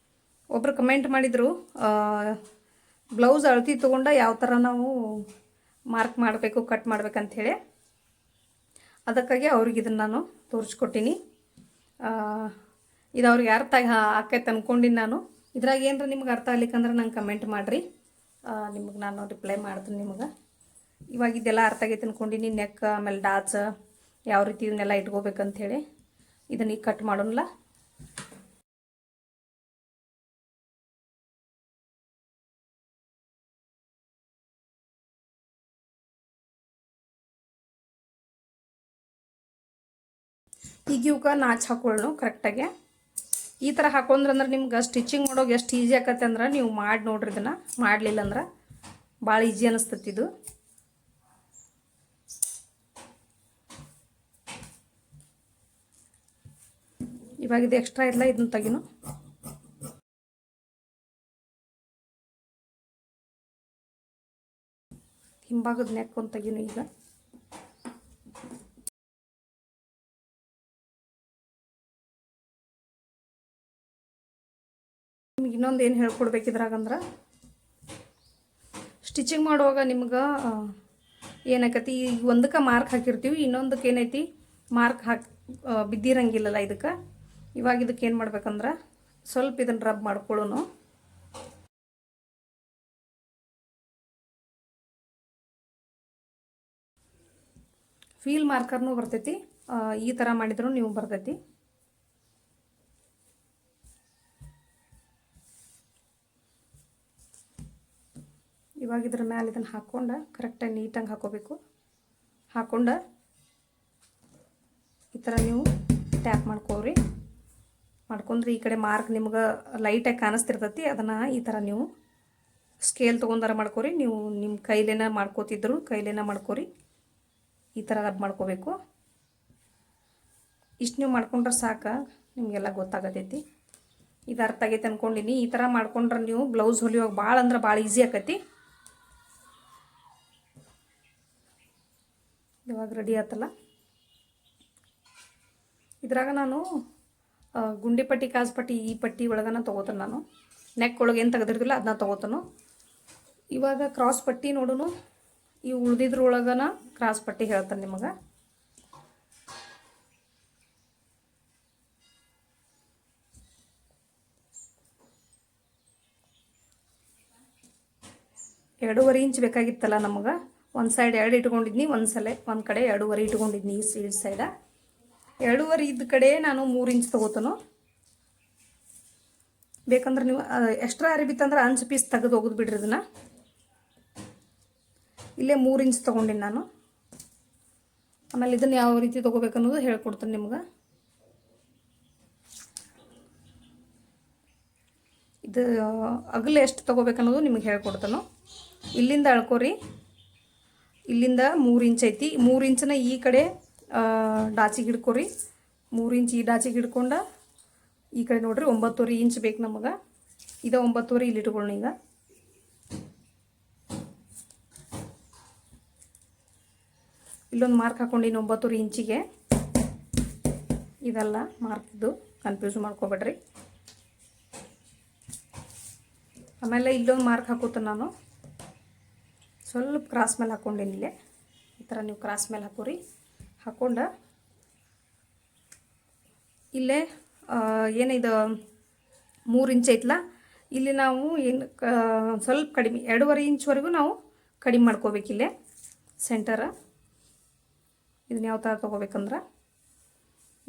ಒಬ್ಬರು ಕಮೆಂಟ್ ಮಾಡಿದರು, ಬ್ಲೌಸ್ ಅಳತಿ ತೊಗೊಂಡ ಯಾವ ಥರ ನಾವು ಮಾರ್ಕ್ ಮಾಡಬೇಕು, ಕಟ್ ಮಾಡ್ಬೇಕಂಥೇಳಿ. ಅದಕ್ಕಾಗಿ ಅವ್ರಿಗೆ ಇದನ್ನು ನಾನು ತೋರಿಸ್ಕೊಟ್ಟಿನಿ. ಇದು ಅವ್ರಿಗೆ ಅರ್ಥ ಆಕೈತೆ ಅಂದ್ಕೊಂಡಿನಿ ನಾನು. ಇದ್ರಾಗ ಏನರ ನಿಮ್ಗೆ ಅರ್ಥ ಆಗ್ಲಿಕ್ಕಂದ್ರೆ ನಂಗೆ ಕಮೆಂಟ್ ಮಾಡಿರಿ, ನಿಮಗೆ ನಾನು ರಿಪ್ಲೈ ಮಾಡ್ತೀನಿ ನಿಮಗೆ. ಇವಾಗ ಇದೆಲ್ಲ ಅರ್ಥ ಆಗೈತೆ ಅಂದ್ಕೊಂಡಿನಿ. ನೆಕ್ ಆಮೇಲೆ ಡಾಚ್ ಯಾವ ರೀತಿ ಇದನ್ನೆಲ್ಲ ಇಟ್ಕೋಬೇಕಂಥೇಳಿ. ಇದನ್ನ ಈಗ ಕಟ್ ಮಾಡೋಣಲ್ಲ. ಈಗ ಇವಕ್ಕೆ ನಾಚ್ ಹಾಕೊಳ್ಳೋಣ ಕರೆಕ್ಟಾಗಿ. ಈ ಥರ ಹಾಕೊಂಡ್ರಂದ್ರೆ ನಿಮ್ಗೆ ಸ್ಟಿಚಿಂಗ್ ಮಾಡೋಕೆ ಎಷ್ಟು ಈಸಿ ಆಕತ್ತೆ ಅಂದ್ರೆ ನೀವು ಮಾಡಿ ನೋಡ್ರಿ. ಇದನ್ನು ಮಾಡಲಿಲ್ಲ ಅಂದ್ರೆ ಭಾಳ ಈಜಿ ಅನ್ನಿಸ್ತತಿ ಇದು. ಇವಾಗ ಇದು ಎಕ್ಸ್ಟ್ರಾ ಇಲ್ಲ, ಇದನ್ನ ತೆಗಿನು. ಹಿಂಭಾಗದ ನೆಕ್ ಒಂದು ತೆಗಿನು. ಈಗ ನಿಮ್ಗೆ ಇನ್ನೊಂದು ಏನು ಹೇಳ್ಕೊಡ್ಬೇಕಿದ್ರಾಗಂದ್ರೆ, ಸ್ಟಿಚಿಂಗ್ ಮಾಡುವಾಗ ನಿಮ್ಗೆ ಏನಾಕತಿ, ಈಗ ಒಂದಕ್ಕೆ ಮಾರ್ಕ್ ಹಾಕಿರ್ತೀವಿ, ಇನ್ನೊಂದಕ್ಕೆ ಏನೈತಿ ಮಾರ್ಕ್ ಬಿದ್ದಿರಂಗಿಲ್ಲಲ್ಲ ಇದಕ್ಕೆ. ಇವಾಗ ಇದಕ್ಕೆ ಏನು ಮಾಡ್ಬೇಕಂದ್ರೆ ಸ್ವಲ್ಪ ಇದನ್ನು ರಬ್ ಮಾಡ್ಕೊಳ್ಳೋನು. ಫೀಲ್ ಮಾರ್ಕರ್ನೂ ಬರ್ತೈತಿ. ಈ ಥರ ಮಾಡಿದ್ರು ನೀವು ಬರ್ತೈತಿ. ಇವಾಗ ಇದ್ರ ಮೇಲೆ ಇದನ್ನು ಹಾಕ್ಕೊಂಡು ಕರೆಕ್ಟಾಗಿ ನೀಟಾಗಿ ಹಾಕೋಬೇಕು. ಹಾಕ್ಕೊಂಡು ಈ ಥರ ನೀವು ಟ್ಯಾಪ್ ಮಾಡ್ಕೋರಿ. ಮಾಡ್ಕೊಂಡ್ರೆ ಈ ಕಡೆ ಮಾರ್ಕ್ ನಿಮ್ಗೆ ಲೈಟಾಗಿ ಕಾಣಿಸ್ತಿರ್ತೈತಿ. ಅದನ್ನು ಈ ಥರ ನೀವು ಸ್ಕೇಲ್ ತೊಗೊಂಡಾರ ಮಾಡ್ಕೋರಿ. ನೀವು ನಿಮ್ಮ ಕೈಲೇನ ಮಾಡ್ಕೋತಿದ್ರು ಕೈಲೇನ ಮಾಡ್ಕೋರಿ. ಈ ಥರ ರಬ್ ಮಾಡ್ಕೋಬೇಕು. ಇಷ್ಟು ನೀವು ಮಾಡ್ಕೊಂಡ್ರೆ ಸಾಕು, ನಿಮಗೆಲ್ಲ ಗೊತ್ತಾಗತೈತಿ. ಇದು ಅರ್ಥ ಆಗೈತೆ ಅಂದ್ಕೊಂಡಿನಿ. ಈ ಥರ ಮಾಡ್ಕೊಂಡ್ರೆ ನೀವು ಬ್ಲೌಸ್ ಹೊಲಿಯುವಾಗ ಭಾಳ ಅಂದ್ರೆ ಭಾಳ ಈಸಿ ಆಕತಿ. ಇವಾಗ ರೆಡಿ ಆತಲ್ಲ. ಇದ್ರಾಗ ನಾನು ಗುಂಡಿ ಪಟ್ಟಿ, ಕಾಜು ಪಟ್ಟಿ, ಈ ಪಟ್ಟಿ ಒಳಗನ ತೊಗೋತಾನೆ ನಾನು. ನೆಕ್ ಒಳಗೆ ಏನು ತೆಗೆದಿರ್ತಿಲ್ಲ ಅದನ್ನ ತೊಗೋತಾನು. ಇವಾಗ ಕ್ರಾಸ್ ಪಟ್ಟಿ ನೋಡೋನು ಈ ಉಳ್ದಿದ್ರೊಳಗನ ಕ್ರಾಸ್ ಪಟ್ಟಿ ಹೇಳ್ತಾನೆ ನಿಮಗೆ. ಎರಡೂವರೆ ಇಂಚ್ ಬೇಕಾಗಿತ್ತಲ್ಲ ನಮಗೆ. ಒಂದು ಸೈಡ್ 2 ಇಟ್ಕೊಂಡಿದ್ನಿ, ಒಂದು ಕಡೆ 2.5 ಇಟ್ಕೊಂಡಿದ್ನಿ. ಈ ಸೈಡ 2.5 ಇದ್ದ ಕಡೆ ನಾನು 3 ಇಂಚ್ ತೊಗೋತಾನೋ. ಬೇಕಂದ್ರೆ ನೀವು ಎಕ್ಸ್ಟ್ರಾ ಅರಿಬಿತ್ತಂದ್ರೆ ಅಂಚು ಪೀಸ್ ತೆಗೆದು ಹೋಗೋದು ಬಿಡ್ರಿ. ಇದನ್ನು ಇಲ್ಲೇ 3 ಇಂಚ್ ತೊಗೊಂಡಿನಿ ನಾನು. ಆಮೇಲೆ ಇದನ್ನು ಯಾವ ರೀತಿ ತೊಗೋಬೇಕನ್ನೋದು ಹೇಳ್ಕೊಡ್ತೀನಿ ನಿಮ್ಗೆ. ಇದು ಅಗಲ ಎಷ್ಟು ತೊಗೋಬೇಕನ್ನೋದು ನಿಮಗೆ ಹೇಳ್ಕೊಡ್ತಾನೋ. ಇಲ್ಲಿಂದ ಅಳ್ಕೋರಿ. ಇಲ್ಲಿಂದ 3 ಇಂಚ್ ಐತಿ. 3 ಇಂಚನ್ನ ಈ ಕಡೆ ಡಾಚಿಗೆ ಹಿಡ್ಕೊರಿ. 3 ಇಂಚ್ ಈ ಡಾಚಿಗೆ ಹಿಡ್ಕೊಂಡ ಈ ಕಡೆ ನೋಡ್ರಿ 9.5 ಇಂಚ್ ಬೇಕು ನಮಗೆ. ಇದು 9.5 ಇಲ್ಲಿ ಇಟ್ಕೊಳ್ಳೋಣ. ಈಗ ಇಲ್ಲೊಂದು ಮಾರ್ಕ್ ಹಾಕೊಂಡಿನಿ 9.5 ಇಂಚಿಗೆ. ಇದೆಲ್ಲ ಮಾರ್ಕ್ ಇದು, ಕನ್ಫ್ಯೂಸ್ ಮಾಡ್ಕೋಬೇಡ್ರಿ. ಆಮೇಲೆ ಇಲ್ಲೊಂದು ಮಾರ್ಕ್ ಹಾಕೋತೀನಿ ನಾನು. ಸ್ವಲ್ಪ ಕ್ರಾಸ್ ಮೇಲೆ ಹಾಕ್ಕೊಂಡಿನಿ. ಇಲ್ಲೇ ಈ ಥರ ನೀವು ಕ್ರಾಸ್ ಮೇಲೆ ಹಾಕೋರಿ. ಹಾಕ್ಕೊಂಡ ಇಲ್ಲೇ ಏನಿದು 3 ಇಂಚ್ ಐತಲ್ಲ, ಇಲ್ಲಿ ನಾವು ಏನು ಸ್ವಲ್ಪ ಕಡಿಮೆ 2.5 ಇಂಚ್ವರೆಗೂ ನಾವು ಕಡಿಮೆ ಮಾಡ್ಕೋಬೇಕಿಲ್ಲೇ ಸೆಂಟರ. ಇದನ್ನ ಯಾವ ಥರ ತೊಗೋಬೇಕಂದ್ರೆ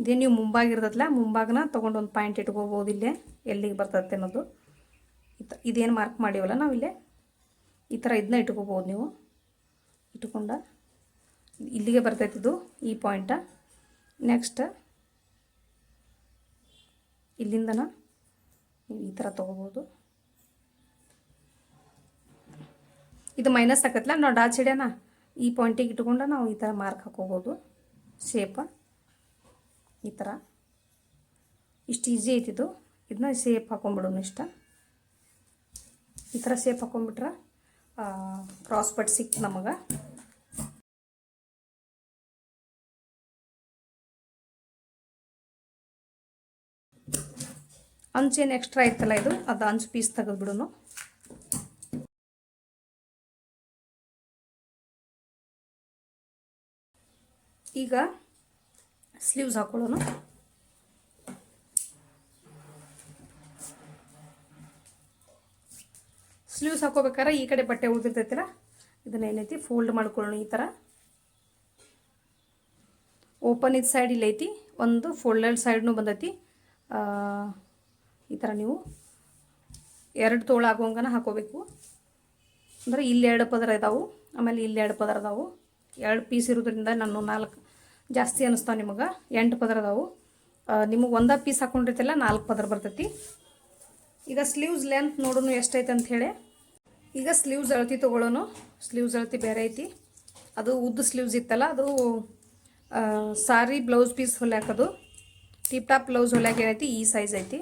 ಇದೇ ನೀವು ಮುಂಭಾಗಿರ್ತದಲ್ಲ, ಮುಂಭಾಗನ ತೊಗೊಂಡು ಒಂದು ಪಾಯಿಂಟ್ ಇಟ್ಕೋಬೋದು. ಇಲ್ಲೇ ಎಲ್ಲಿಗೆ ಬರ್ತದೆ ಅನ್ನೋದು ಇದೇನು ಮಾರ್ಕ್ ಮಾಡಿವಲ್ಲ ನಾವಿಲ್ಲೇ ಈ ಥರ ಇದನ್ನ ಇಟ್ಕೋಬೋದು. ನೀವು ಇಟ್ಕೊಂಡ ಇಲ್ಲಿಗೆ ಬರ್ತೈತೆ ಇದು ಈ ಪಾಯಿಂಟ. ನೆಕ್ಸ್ಟ್ ಇಲ್ಲಿಂದನ ನೀವು ಈ ಥರ ತೊಗೋಬೋದು. ಇದು ಮೈನಸ್ ಆಕತ್ತಲ್ಲ, ನಾವು ಡಾಚ್ ಹಿಡ್ಯಾನ ಈ ಪಾಯಿಂಟಿಗೆ ಇಟ್ಕೊಂಡು ನಾವು ಈ ಥರ ಮಾರ್ಕ್ ಹಾಕೋಬೋದು. ಶೇಪ ಈ ಥರ ಇಷ್ಟು ಈಸಿ ಐತಿದು. ಇದನ್ನ ಶೇಪ್ ಹಾಕೊಂಡ್ಬಿಡೋಣ. ಈ ಥರ ಶೇಪ್ ಹಾಕೊಂಡ್ಬಿಟ್ರೆ ಕ್ರಾಸ್ ಪಟ್ ಸಿಕ್ತು ನಮಗೆ. ಅಂಚೇನು ಎಕ್ಸ್ಟ್ರಾ ಇತ್ತಲ್ಲ ಇದು, ಅದು ಅಂಚು ಪೀಸ್ ತೆಗೆದ್ಬಿಡೋನು. ಈಗ ಸ್ಲೀವ್ಸ್ ಹಾಕೊಳ್ಳೋಣ. ಸ್ಲೀವ್ಸ್ ಹಾಕೋಬೇಕಾದ್ರೆ ಈ ಕಡೆ ಬಟ್ಟೆ ಉಳಿದಿರ್ತೈತಿಲ್ಲ, ಇದನ್ನ ಏನೈತಿ ಫೋಲ್ಡ್ ಮಾಡ್ಕೊಳ್ಳೋಣ. ಈ ಥರ ಓಪನ್ ಇದ್ದ ಸೈಡ್ ಇಲ್ಲೈತಿ, ಒಂದು ಫೋಲ್ಡೆಡ್ ಸೈಡ್ನೂ ಬಂದೈತಿ. ಈ ಥರ ನೀವು 2 ತೋಳು ಆಗೋಂಗನ ಹಾಕೋಬೇಕು. ಅಂದರೆ ಇಲ್ಲಿ 2 ಪದರ ಇದಾವೆ, ಆಮೇಲೆ ಇಲ್ಲಿ 2 ಪದರ ಅದಾವೆ. 2 ಪೀಸ್ ಇರೋದ್ರಿಂದ ನಾನು 4 ಜಾಸ್ತಿ ಅನ್ನಿಸ್ತಾವೆ ನಿಮಗೆ. 8 ಪದರ ಅದಾವೆ. ನಿಮಗೆ ಒಂದೇ ಪೀಸ್ ಹಾಕೊಂಡಿರ್ತಲ್ಲ 4 ಪದರ ಬರ್ತೈತಿ. ಈಗ ಸ್ಲೀವ್ಸ್ ಲೆಂತ್ ನೋಡೋಣ ಎಷ್ಟೈತೆ ಅಂಥೇಳಿ. ಈಗ ಸ್ಲೀವ್ಸ್ ಅಳತಿ ತೊಗೊಳ್ಳೋಣ. ಸ್ಲೀವ್ಸ್ ಅಳತಿ ಬೇರೆ ಐತಿ. ಅದು ಉದ್ದ ಸ್ಲೀವ್ಸ್ ಇತ್ತಲ್ಲ, ಅದು ಸಾರಿ ಬ್ಲೌಸ್ ಪೀಸ್ ಹೊಲ್ಯಾಕದು. ಟಿಪ್ ಟಾಪ್ ಬ್ಲೌಸ್ ಹೊಲ್ಯಾಕ ಏನೈತಿ ಈ ಸೈಜ್ ಐತಿ.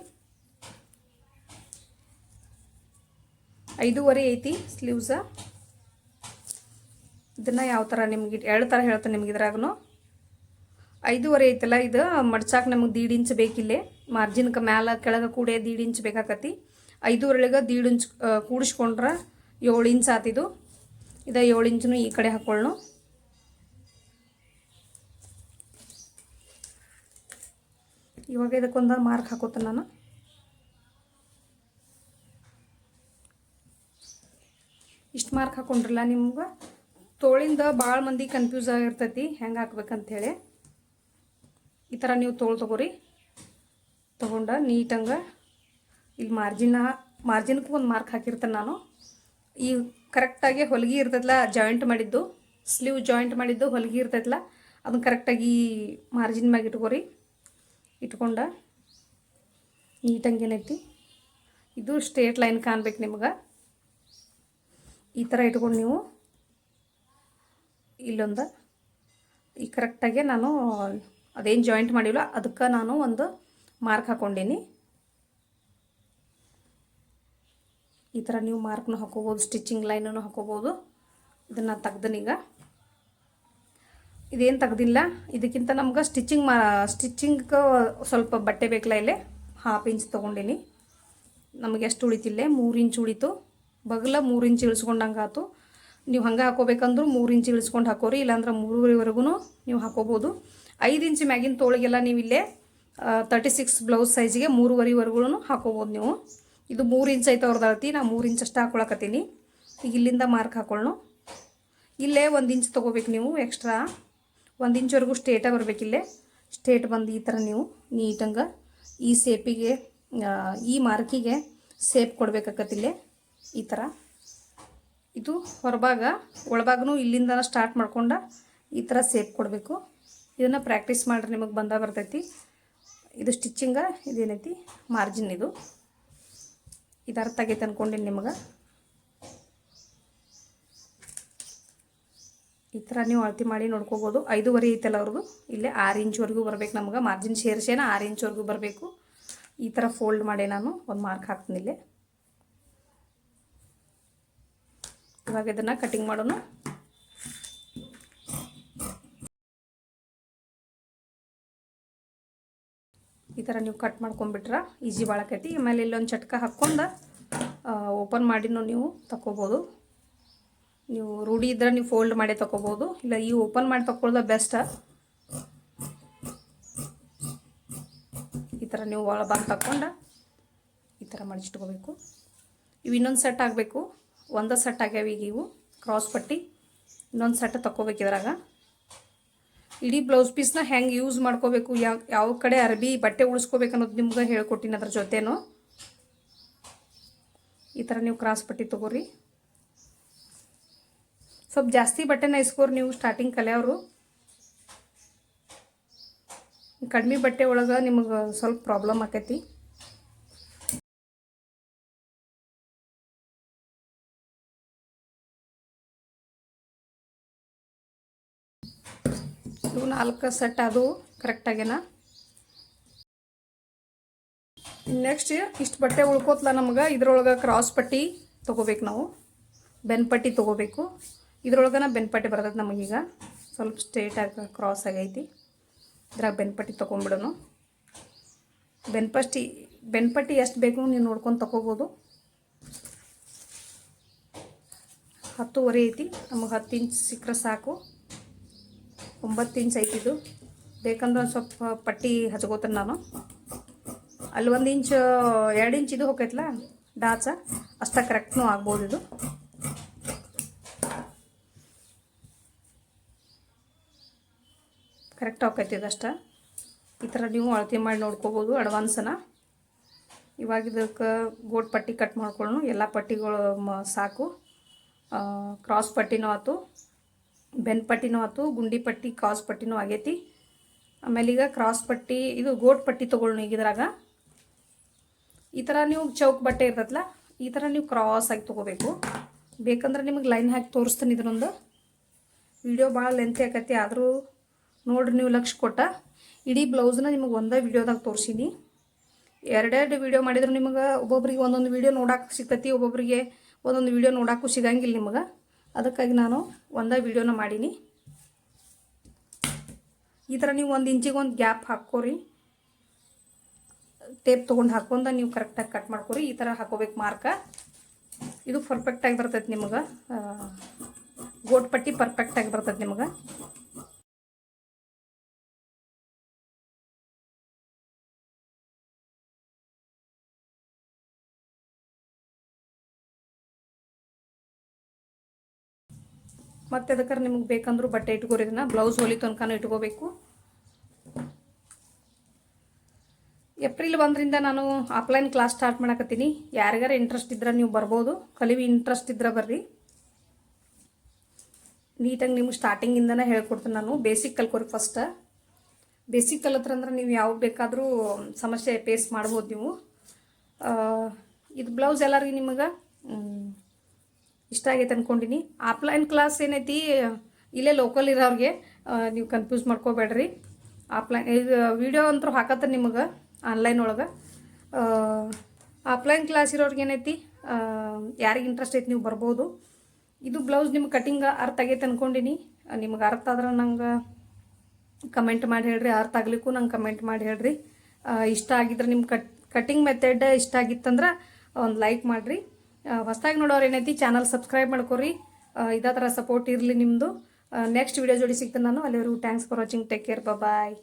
5.5 ಐತಿ ಸ್ಲೀವ್ಸ. ಇದನ್ನು ಯಾವ ಥರ ನಿಮ್ಗೆ 2 ಥರ ಹೇಳ್ತೇನೆ ನಿಮ್ಗೆ. ಇದ್ರಾಗೂ 5.5 ಐತಲ್ಲ, ಇದು ಮಡ್ಚಾಕ ನಮಗೆ 1.5 ಇಂಚ್ ಬೇಕಿಲ್ಲೇ. ಮಾರ್ಜಿನ್ಗೆ ಮ್ಯಾಲ ಕೆಳಗೆ ಕೂಡ 1.5 ಇಂಚ್ ಬೇಕಾಕತಿ. 5.5ಗೆ 1.5 ಇಂಚ್ ಕೂಡಿಸ್ಕೊಂಡ್ರೆ 7 ಇಂಚ್ ಆತಿದು. ಇದು 7 ಇಂಚನು ಈ ಕಡೆ ಹಾಕೊಳ್ಳೋಣ. ಇವಾಗ ಇದಕ್ಕೊಂದು ಮಾರ್ಕ್ ಹಾಕೋತೀನಿ ನಾನು. ಇಷ್ಟು ಮಾರ್ಕ್ ಹಾಕೊಂಡ್ರಲ್ಲ, ನಿಮ್ಗೆ ತೋಳಿಂದ ಭಾಳ ಮಂದಿ ಕನ್ಫ್ಯೂಸ್ ಆಗಿರ್ತೈತಿ ಹೆಂಗೆ ಹಾಕ್ಬೇಕಂಥೇಳಿ. ಈ ಥರ ನೀವು ತೋಳು ತೊಗೋರಿ. ತೊಗೊಂಡ ನೀಟಂಗೆ ಇಲ್ಲಿ ಮಾರ್ಜಿನ್ಗೂ ಒಂದು ಮಾರ್ಕ್ ಹಾಕಿರ್ತೇನೆ ನಾನು. ಈ ಕರೆಕ್ಟಾಗಿ ಹೊಲಿಗೆ ಇರ್ತೈತಲ್ಲ, ಜಾಯಿಂಟ್ ಮಾಡಿದ್ದು ಸ್ಲೀವ್ ಜಾಯಿಂಟ್ ಮಾಡಿದ್ದು ಹೊಲಿಗೆ ಇರ್ತೈತಲ್ಲ, ಅದನ್ನು ಕರೆಕ್ಟಾಗಿ ಮಾರ್ಜಿನ್ ಮ್ಯಾಗ ಇಟ್ಕೋರಿ. ಇಟ್ಕೊಂಡ ನೀಟಂಗೆ ಏನೈತಿ ಇದು ಸ್ಟ್ರೇಟ್ ಲೈನ್ ಕಾಣ್ಬೇಕು ನಿಮ್ಗೆ. ಈ ಥರ ಇಟ್ಕೊಂಡು ನೀವು ಇಲ್ಲೊಂದು ಈ ಕರೆಕ್ಟಾಗಿ ನಾನು ಅದೇನು ಜಾಯಿಂಟ್ ಮಾಡಿಲ್ಲ ಅದಕ್ಕೆ ನಾನು ಒಂದು ಮಾರ್ಕ್ ಹಾಕ್ಕೊಂಡೀನಿ. ಈ ಥರ ನೀವು ಮಾರ್ಕ್ನು ಹಾಕೋಬೋದು, ಸ್ಟಿಚಿಂಗ್ ಲೈನನ್ನು ಹಾಕೋಬೋದು. ಇದನ್ನು ತೆಗ್ದನೀಗ. ಇದೇನು ತೆಗ್ದಿಲ್ಲ, ಇದಕ್ಕಿಂತ ನಮ್ಗೆ ಸ್ಟಿಚಿಂಗ್ಗೆ ಸ್ವಲ್ಪ ಬಟ್ಟೆ ಬೇಕಲ್ಲ. ಇಲ್ಲೇ 1/2 ಇಂಚ್ ತೊಗೊಂಡೀನಿ. ನಮಗೆ ಎಷ್ಟು ಉಳಿತಿಲ್ಲೇ 3 ಇಂಚ್ ಉಳಿತು. ಬಗಲ 3 ಇಂಚ್ ಇಳಿಸ್ಕೊಂಡಂಗೆ ಆಯ್ತು. ನೀವು ಹಂಗೆ ಹಾಕೋಬೇಕಂದ್ರೂ 3 ಇಂಚ್ ಇಳಿಸ್ಕೊಂಡು ಹಾಕೋರಿ, ಇಲ್ಲಾಂದ್ರೆ 3.5ವರೆಗೂ ನೀವು ಹಾಕೋಬೋದು. 5 ಇಂಚ್ ಮ್ಯಾಗಿನ ತೋಳಿಗೆಲ್ಲ ನೀವು ಇಲ್ಲೇ 36 ಬ್ಲೌಸ್ ಸೈಜಿಗೆ 3.5ವರೆಗೂ ಹಾಕೋಬೋದು ನೀವು. ಇದು 3 ಇಂಚ್ ಐತೆ ಅವ್ರದ್ದು ಅಳತಿ, ನಾ 3 ಇಂಚ್ ಅಷ್ಟು ಹಾಕೊಳಕತ್ತೀನಿ. ಈಗ ಇಲ್ಲಿಂದ ಮಾರ್ಕ್ ಹಾಕೊಳ್ಳೋಣ. ಇಲ್ಲೇ 1 ಇಂಚ್ ತೊಗೋಬೇಕು ನೀವು ಎಕ್ಸ್ಟ್ರಾ. 1 ಇಂಚ್ವರೆಗೂ ಸ್ಟ್ರೇಟಾಗಿ ಬರಬೇಕಿಲ್ಲೇ. ಸ್ಟ್ರೇಟ್ ಬಂದು ಈ ಥರ ನೀವು ನೀಟಂಗೆ ಈ ಸೇಪಿಗೆ ಈ ಮಾರ್ಕಿಗೆ ಸೇಪ್ ಕೊಡಬೇಕಾಕತ್ತಿಲ್ಲೇ ಈ ಥರ. ಇದು ಹೊರಭಾಗ, ಒಳಭಾಗನೂ ಇಲ್ಲಿಂದ ಸ್ಟಾರ್ಟ್ ಮಾಡ್ಕೊಂಡು ಈ ಥರ ಸೇಪ್ ಕೊಡಬೇಕು. ಇದನ್ನು ಪ್ರಾಕ್ಟೀಸ್ ಮಾಡಿರಿ, ನಿಮಗೆ ಬರ್ತೈತಿ. ಇದು ಸ್ಟಿಚ್ಚಿಂಗ, ಇದೇನೈತಿ ಮಾರ್ಜಿನ್. ಇದು ಅರ್ಥ ಆಗೈತೆ ಅಂದ್ಕೊಂಡಿನಿ ನಿಮಗೆ. ಈ ಥರ ನೀವು ಅಳತೆ ಮಾಡಿ ನೋಡ್ಕೋಬೋದು. 5.5 ಐತಲ್ಲ ಅವ್ರದ್ದು, ಇಲ್ಲೇ 6 ಇಂಚ್ವರೆಗೂ ಬರಬೇಕು ನಮ್ಗೆ. ಮಾರ್ಜಿನ್ ಸೇರಿಸೇನ 6 ಇಂಚ್ವರೆಗೂ ಬರಬೇಕು. ಈ ಥರ ಫೋಲ್ಡ್ ಮಾಡಿ ನಾನು ಒಂದು ಮಾರ್ಕ್ ಹಾಕ್ತೀನಿ ಇಲ್ಲೇ. ಇವಾಗ ಇದನ್ನು ಕಟಿಂಗ್ ಮಾಡೋಣ. ಈ ಥರ ನೀವು ಕಟ್ ಮಾಡ್ಕೊಂಡ್ಬಿಟ್ರೆ ಈಜಿ ಭಾಳ ಆಕೈತಿ. ಆಮೇಲೆ ಇಲ್ಲೊಂದು ಚಟ್ಕ ಹಾಕ್ಕೊಂಡು ಓಪನ್ ಮಾಡಿನೂ ನೀವು ತಗೋಬೋದು. ನೀವು ರೂಢಿ ಇದ್ರೆ ನೀವು ಫೋಲ್ಡ್ ಮಾಡಿ ತಗೋಬೋದು, ಇಲ್ಲ ಈ ಓಪನ್ ಮಾಡಿ ತಗೊಳ್ಳೋದು ಬೆಸ್ಟ್. ಈ ಥರ ನೀವು ಒಳಭಾಗ ತಗೊಂಡು ಈ ಥರ ಮಡಿಚಿಟ್ಕೋಬೇಕು. ಇವು ಇನ್ನೊಂದು ಸೆಟ್ ಆಗಬೇಕು. ಒಂದು ಸೆಟ್ ಆಗ್ಯಾವ ಈಗ ಇವು ಕ್ರಾಸ್ ಪಟ್ಟಿ. ಇನ್ನೊಂದು ಸೆಟ್ ತಗೋಬೇಕು. ಇದ್ರಾಗ ಇಡೀ ಬ್ಲೌಸ್ ಪೀಸ್ನ ಹೆಂಗೆ ಯೂಸ್ ಮಾಡ್ಕೋಬೇಕು, ಯಾವ ಕಡೆ ಅರ್ಬಿ ಬಟ್ಟೆ ಉಳಿಸ್ಕೋಬೇಕು ಅನ್ನೋದು ನಿಮ್ಗೆ ಹೇಳ್ಕೊಟ್ಟಿನಿ ಅದ್ರ ಜೊತೆನೂ. ಈ ಥರ ನೀವು ಕ್ರಾಸ್ ಪಟ್ಟಿ ತೊಗೋರಿ. ಸ್ವಲ್ಪ ಜಾಸ್ತಿ ಬಟ್ಟೆನ ಇಸ್ಕೋರಿ ನೀವು ಸ್ಟಾರ್ಟಿಂಗ್ ಕಲಿಯೋರು. ಕಡಿಮೆ ಬಟ್ಟೆ ಒಳಗೆ ನಿಮಗೆ ಸ್ವಲ್ಪ ಪ್ರಾಬ್ಲಮ್ ಆಕೈತಿ. ಇವು 4 ಸೆಟ್ ಅದು ಕರೆಕ್ಟಾಗೇನ. ನೆಕ್ಸ್ಟ್ ಇಷ್ಟು ಬಟ್ಟೆ ಉಳ್ಕೋತ್ಲ ನಮ್ಗೆ. ಇದ್ರೊಳಗೆ ಕ್ರಾಸ್ ಪಟ್ಟಿ ತೊಗೋಬೇಕು ನಾವು, ಬೆನ್ ಪಟ್ಟಿ ತೊಗೋಬೇಕು. ಇದ್ರೊಳಗನ ಬೆನ್ ಪಟ್ಟಿ ಬರ್ತದೆ ನಮಗೀಗ. ಸ್ವಲ್ಪ ಸ್ಟ್ರೇಟಾಗಿ ಕ್ರಾಸ್ ಆಗೈತಿ. ಇದ್ರಾಗ ಬೆನ್ ಪಟ್ಟಿ ತೊಗೊಂಡ್ಬಿಡೋಣ. ಬೆನ್ ಪಟ್ಟಿ ಎಷ್ಟು ಬೇಕು ನೀವು ನೋಡ್ಕೊಂಡು ತೊಗೋಬೋದು. 10.5 ಐತಿ, ನಮಗೆ 10 ಇಂಚ್ ಸಿಕ್ಕರೆ ಸಾಕು. 9 ಇಂಚ್ ಐತಿದು. ಬೇಕಂದ್ರೆ ಒಂದು ಸ್ವಲ್ಪ ಪಟ್ಟಿ ಹಚ್ಕೋತೀನಿ ನಾನು. ಅಲ್ಲಿ 1 ಇಂಚ್ 2 ಇಂಚ್ ಇದು ಹೋಗೈತಲ್ಲ ಡಾಚ, ಅಷ್ಟ ಕರೆಕ್ಟ್ನೂ ಆಗ್ಬೋದು. ಇದು ಕರೆಕ್ಟ್ ಹೋಗೈತಿ ಇದಷ್ಟ. ಈ ಥರ ನೀವು ಅಳತೆ ಮಾಡಿ ನೋಡ್ಕೋಬೋದು ಅಡ್ವಾನ್ಸನ. ಇವಾಗ ಇದಕ್ಕೆ ಗೋಟ್ ಪಟ್ಟಿ ಕಟ್ ಮಾಡ್ಕೊಳ್ಳೋಣ. ಎಲ್ಲ ಪಟ್ಟಿಗಳು ಸಾಕು. ಕ್ರಾಸ್ ಪಟ್ಟಿನೂ ಆಯ್ತು, ಬೆನ್ ಪಟ್ಟಿನೂ ಆಯ್ತು, ಗುಂಡಿ ಪಟ್ಟಿ ಕ್ರಾಸ್ ಪಟ್ಟಿನೂ ಆಗೈತಿ. ಆಮೇಲೆ ಈಗ ಕ್ರಾಸ್ ಪಟ್ಟಿ ಇದು ಗೋಟ್ ಪಟ್ಟಿ ತೊಗೊಳ್ಳೋಣ. ಈಗ ಇದ್ರಾಗ ಈ ಥರ ನೀವು ಚೌಕ್ ಬಟ್ಟೆ ಇರ್ತೈತಲ್ಲ, ಈ ಥರ ನೀವು ಕ್ರಾಸ್ ಆಗಿ ತೊಗೋಬೇಕು. ಬೇಕಂದ್ರೆ ನಿಮಗೆ ಲೈನ್ ಹಾಕಿ ತೋರಿಸ್ತೀನಿ. ಇದನ್ನೊಂದು ವಿಡಿಯೋ ಭಾಳ ಲೆಂತಿ ಆಕೈತಿ, ಆದರೂ ನೋಡ್ರಿ ನೀವು ಲಕ್ಷ ಕೊಟ್ಟ. ಇಡೀ ಬ್ಲೌಸ್ನ ನಿಮಗೆ ಒಂದೇ ವಿಡಿಯೋದಾಗ ತೋರಿಸೀನಿ. 2 ವಿಡಿಯೋ ಮಾಡಿದ್ರು ನಿಮಗೆ ಒಬ್ಬೊಬ್ರಿಗೆ ಒಂದೊಂದು ವಿಡಿಯೋ ನೋಡೋಕೆ ಸಿಗ್ತೈತಿ, ಒಬ್ಬೊಬ್ಬರಿಗೆ ಒಂದೊಂದು ವಿಡಿಯೋ ನೋಡೋಕ್ಕೂ ಸಿಗಂಗಿಲ್ಲ ನಿಮಗೆ. ಅದಕ್ಕಾಗಿ ನಾನು ಒಂದೇ ವಿಡಿಯೋನ ಮಾಡೀನಿ. ಈ ಥರ ನೀವು 1 ಇಂಚಿಗೆ ಒಂದು ಗ್ಯಾಪ್ ಹಾಕ್ಕೋರಿ. ಟೇಪ್ ತೊಗೊಂಡು ಹಾಕೊಂಡು ನೀವು ಕರೆಕ್ಟಾಗಿ ಕಟ್ ಮಾಡ್ಕೋರಿ. ಈ ಥರ ಹಾಕೋಬೇಕು ಮಾರ್ಕ. ಇದು ಪರ್ಫೆಕ್ಟಾಗಿ ಬರ್ತೈತೆ ನಿಮಗೆ. ಗೋಟ್ ಪಟ್ಟಿ ಪರ್ಫೆಕ್ಟಾಗಿ ಬರ್ತೈತೆ ನಿಮಗೆ. ಮತ್ತು ಅದಕ್ಕೆ ನಿಮಗೆ ಬೇಕಂದ್ರೂ ಬಟ್ಟೆ ಇಟ್ಕೋರಿ. ಇದನ್ನು ಬ್ಲೌಸ್ ಹೊಲಿ ತನಕನೂ ಇಟ್ಕೋಬೇಕು. ಏಪ್ರಿಲ್ 1ರಿಂದ ನಾನು ಆಫ್ಲೈನ್ ಕ್ಲಾಸ್ ಸ್ಟಾರ್ಟ್ ಮಾಡಕತ್ತೀನಿ. ಯಾರಿಗಾರ ಇಂಟ್ರೆಸ್ಟ್ ಇದ್ರೆ ನೀವು ಬರ್ಬೋದು. ಕಲಿವಿ ಇಂಟ್ರೆಸ್ಟ್ ಇದ್ರೆ ಬರ್ರಿ. ನೀಟಾಗಿ ನಿಮ್ಗೆ ಸ್ಟಾರ್ಟಿಂಗಿಂದನೇ ಹೇಳ್ಕೊಡ್ತೀನಿ ನಾನು. ಬೇಸಿಕ್ ಕಲ್ಕೋರಿ. ಫಸ್ಟ್ ಬೇಸಿಕ್ ಕಲಿತ್ರಂದ್ರೆ ನೀವು ಯಾವಾಗ ಬೇಕಾದರೂ ಸಮಸ್ಯೆ ಫೇಸ್ ಮಾಡ್ಬೋದು ನೀವು. ಇದು ಬ್ಲೌಸ್ ಎಲ್ಲರಿಗೂ ನಿಮಗೆ ಇಷ್ಟ ಆಗೈತೆ ಅಂದ್ಕೊಂಡಿನಿ. ಆಫ್ಲೈನ್ ಕ್ಲಾಸ್ ಏನೈತಿ ಇಲ್ಲೇ ಲೋಕಲ್ ಇರೋರಿಗೆ ನೀವು ಕನ್ಫ್ಯೂಸ್ ಮಾಡ್ಕೋಬೇಡ್ರಿ. ಆಫ್ಲೈನ್ ಇದು ವಿಡಿಯೋ ಅಂತೂ ಹಾಕತ್ತ ನಿಮಗೆ ಆನ್ಲೈನ್ ಒಳಗೆ. ಆಫ್ಲೈನ್ ಕ್ಲಾಸ್ ಇರೋರಿಗೆ ಏನೈತಿ, ಯಾರಿಗೆ ಇಂಟ್ರೆಸ್ಟ್ ಐತಿ ನೀವು ಬರ್ಬೋದು. ಇದು ಬ್ಲೌಸ್ ನಿಮ್ಗೆ ಕಟಿಂಗ್ ಅರ್ಥ ಆಗೈತೆ ಅಂದ್ಕೊಂಡಿನಿ. ನಿಮ್ಗೆ ಅರ್ಥ ಆದ್ರೆ ನಂಗೆ ಕಮೆಂಟ್ ಮಾಡಿ ಹೇಳ್ರಿ. ಅರ್ಥ ಆಗ್ಲಿಕ್ಕೂ ನಂಗೆ ಕಮೆಂಟ್ ಮಾಡಿ ಹೇಳ್ರಿ. ಇಷ್ಟ ಆಗಿದ್ರೆ ನಿಮ್ಮ ಕಟಿಂಗ್ ಮೆಥಡ್ ಇಷ್ಟ ಆಗಿತ್ತಂದ್ರೆ ಒಂದು ಲೈಕ್ ಮಾಡಿರಿ. ಹೊಸದಾಗಿ ನೋಡೋರು ಏನೈತಿ ಚಾನಲ್ ಸಬ್ಸ್ಕ್ರೈಬ್ ಮಾಡ್ಕೊರಿ. ಇದೇ ಥರ ಸಪೋರ್ಟ್ ಇರಲಿ ನಿಮ್ಮದು. ನೆಕ್ಸ್ಟ್ ವಿಡಿಯೋ ಜೋಡಿ ಸಿಗ್ತೀನಿ ನಾನು. ಅಲ್ಲಿವರೆಗೂ thanks for watching. Take care. Bye.